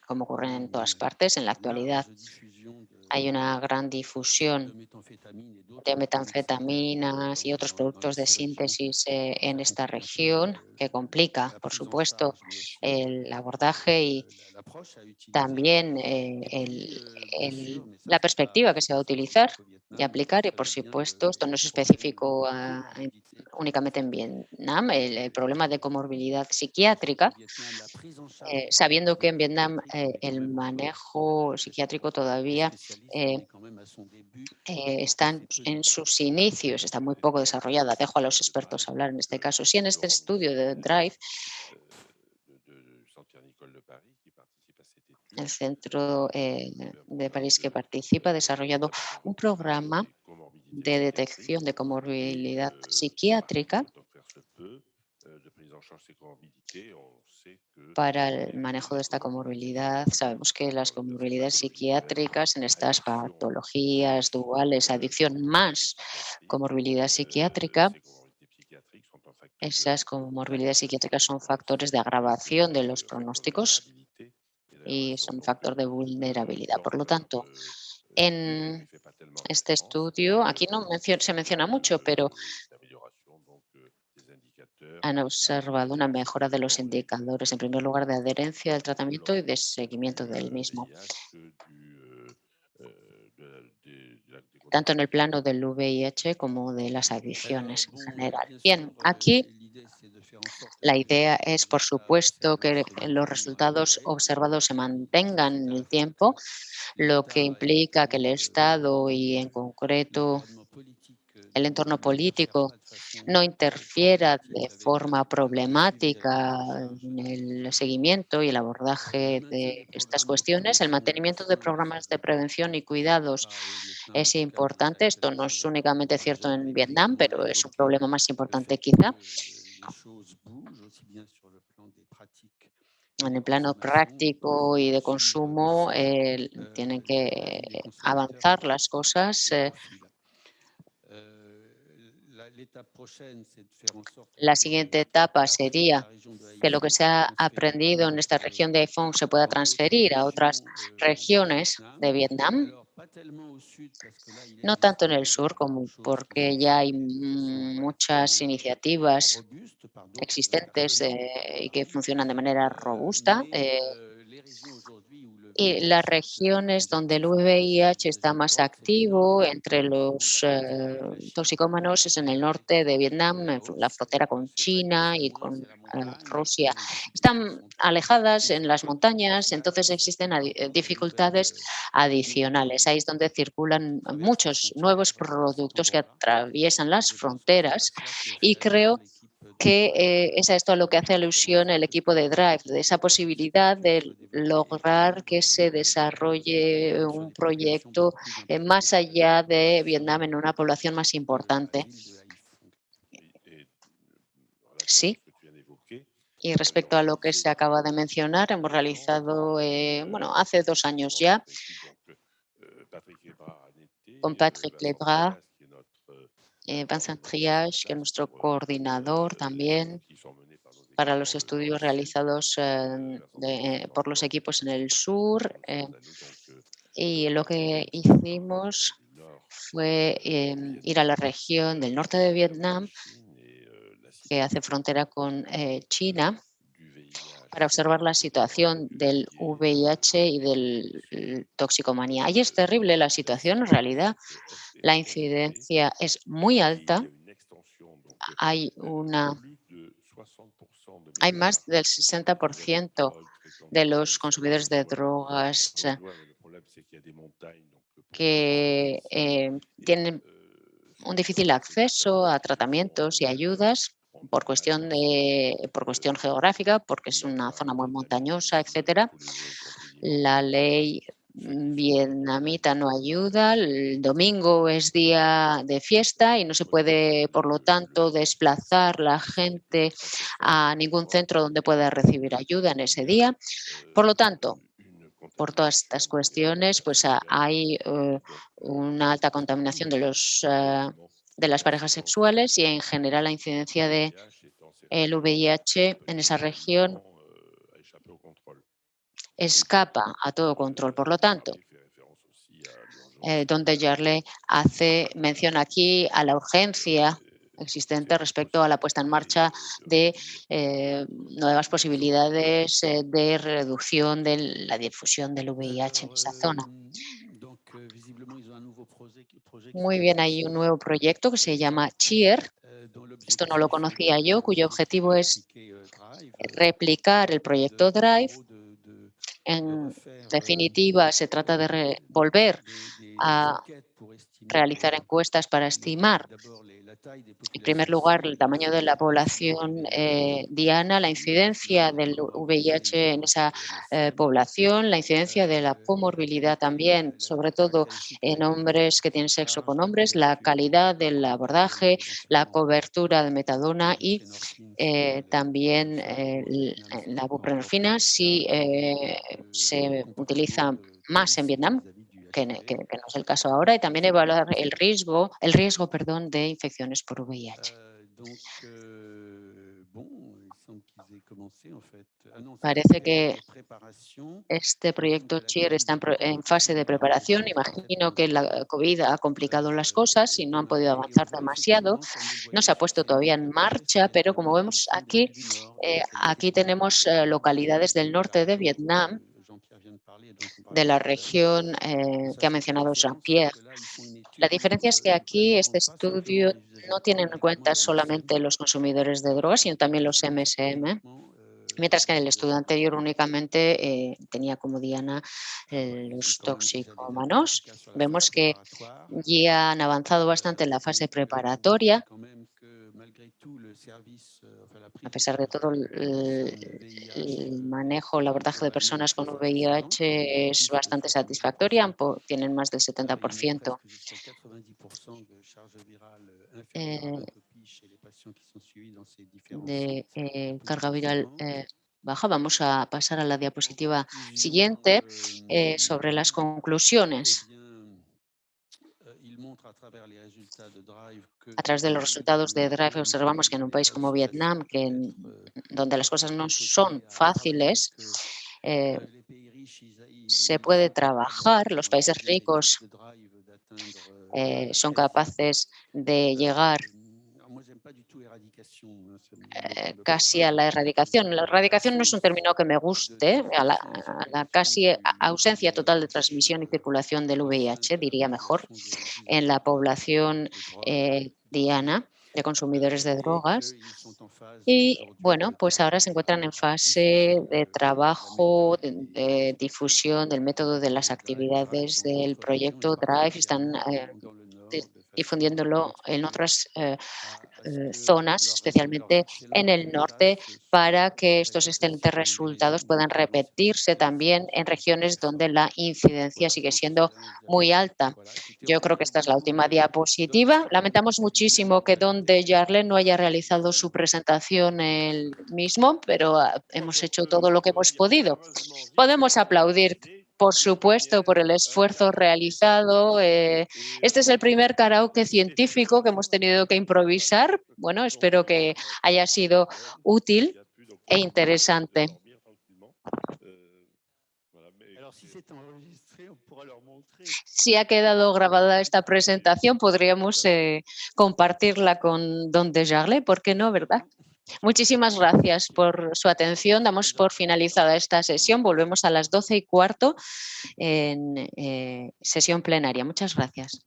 como ocurre en todas partes en la actualidad. Hay una gran difusión de metanfetaminas y otros productos de síntesis en esta región, que complica, por supuesto, el abordaje y también la perspectiva que se va a utilizar y aplicar. Y, por supuesto, esto no es específico únicamente en Vietnam, el problema de comorbilidad psiquiátrica, sabiendo que en Vietnam el manejo psiquiátrico todavía está en sus inicios, está muy poco desarrollada. Dejo a los expertos hablar en este caso. Sí, en este estudio de DRIVE, el centro de París que participa ha desarrollado un programa de detección de comorbilidad psiquiátrica para el manejo de esta comorbilidad. Sabemos que las comorbilidades psiquiátricas en estas patologías duales, adicción más comorbilidad psiquiátrica, esas comorbilidades psiquiátricas son factores de agravación de los pronósticos y son factor de vulnerabilidad. Por lo tanto, en este estudio, aquí no se menciona mucho, pero han observado una mejora de los indicadores, en primer lugar, de adherencia al tratamiento y de seguimiento del mismo, tanto en el plano del VIH como de las adicciones en general. Bien, aquí la idea es, por supuesto, que los resultados observados se mantengan en el tiempo, lo que implica que el Estado y, en concreto, el entorno político no interfiera de forma problemática en el seguimiento y el abordaje de estas cuestiones. El mantenimiento de programas de prevención y cuidados es importante. Esto no es únicamente cierto en Vietnam, pero es un problema más importante quizá. En el plano práctico y de consumo tienen que avanzar las cosas. La siguiente etapa sería que lo que se ha aprendido en esta región de iPhone se pueda transferir a otras regiones de Vietnam, no tanto en el sur, como porque ya hay muchas iniciativas existentes y que funcionan de manera robusta. Y las regiones donde el VIH está más activo entre los toxicómanos es en el norte de Vietnam, en la frontera con China y con Rusia. Están alejadas en las montañas, entonces existen dificultades adicionales. Ahí es donde circulan muchos nuevos productos que atraviesan las fronteras y creo que es a esto a lo que hace alusión el equipo de Drive, de esa posibilidad de lograr que se desarrolle un proyecto más allá de Vietnam en una población más importante. Sí. Y respecto a lo que se acaba de mencionar, hemos realizado, hace 2 años ya, con Patrick Lebras, Vincent Triage, que es nuestro coordinador también, para los estudios realizados por los equipos en el sur. Y lo que hicimos fue ir a la región del norte de Vietnam, que hace frontera con China, para observar la situación del VIH y del toxicomanía. Ahí es terrible la situación, en realidad. La incidencia es muy alta. Hay más del 60% de los consumidores de drogas que tienen un difícil acceso a tratamientos y ayudas por cuestión geográfica, porque es una zona muy montañosa, etcétera. La ley vietnamita no ayuda. El domingo es día de fiesta y no se puede, por lo tanto, desplazar la gente a ningún centro donde pueda recibir ayuda en ese día. Por lo tanto, por todas estas cuestiones, pues hay una alta contaminación de las parejas sexuales y en general la incidencia de el VIH en esa región escapa a todo control. Por lo tanto, donde Jarle hace mención aquí a la urgencia existente respecto a la puesta en marcha de nuevas posibilidades de reducción de la difusión del VIH en esa zona. Muy bien, hay un nuevo proyecto que se llama CHEER. Esto no lo conocía yo, cuyo objetivo es replicar el proyecto Drive. En definitiva, se trata de volver a realizar encuestas para estimar En primer lugar, el tamaño de la población diana, la incidencia del VIH en esa población, la incidencia de la comorbilidad también, sobre todo en hombres que tienen sexo con hombres, la calidad del abordaje, la cobertura de metadona y también la buprenorfina, si se utiliza más en Vietnam, que no es el caso ahora, y también evaluar el riesgo de infecciones por VIH. Parece que este proyecto CHIR está en fase de preparación. Imagino que la COVID ha complicado las cosas y no han podido avanzar demasiado. No se ha puesto todavía en marcha, pero como vemos aquí, aquí tenemos localidades del norte de Vietnam, de la región que ha mencionado Jean-Pierre. La diferencia es que aquí este estudio no tiene en cuenta solamente los consumidores de drogas, sino también los MSM, mientras que en el estudio anterior únicamente tenía como diana los toxicómanos. Vemos que ya han avanzado bastante en la fase preparatoria. A pesar de todo, el manejo, el abordaje de personas con VIH es bastante satisfactoria, tienen más del 70% de carga viral baja. Vamos a pasar a la diapositiva siguiente sobre las conclusiones. A través de los resultados de DRIVE observamos que en un país como Vietnam, donde las cosas no son fáciles, se puede trabajar. Los países ricos son capaces de llegar casi a la erradicación. La erradicación no es un término que me guste, a la casi ausencia total de transmisión y circulación del VIH, diría mejor, en la población diana de consumidores de drogas. Y bueno, pues ahora se encuentran en fase de trabajo, de difusión del método de las actividades del proyecto DRIVE. Están difundiéndolo en otras zonas, especialmente en el norte, para que estos excelentes resultados puedan repetirse también en regiones donde la incidencia sigue siendo muy alta. Yo creo que esta es la última diapositiva. Lamentamos muchísimo que Don Desjarlais no haya realizado su presentación él mismo, pero hemos hecho todo lo que hemos podido. Podemos aplaudir, por supuesto, por el esfuerzo realizado. Este es el primer karaoke científico que hemos tenido que improvisar. Bueno, espero que haya sido útil e interesante. Si ha quedado grabada esta presentación, podríamos compartirla con Don Desjarlais, ¿por qué no, verdad? Muchísimas gracias por su atención. Damos por finalizada esta sesión. Volvemos a las 12:15 en sesión plenaria. Muchas gracias.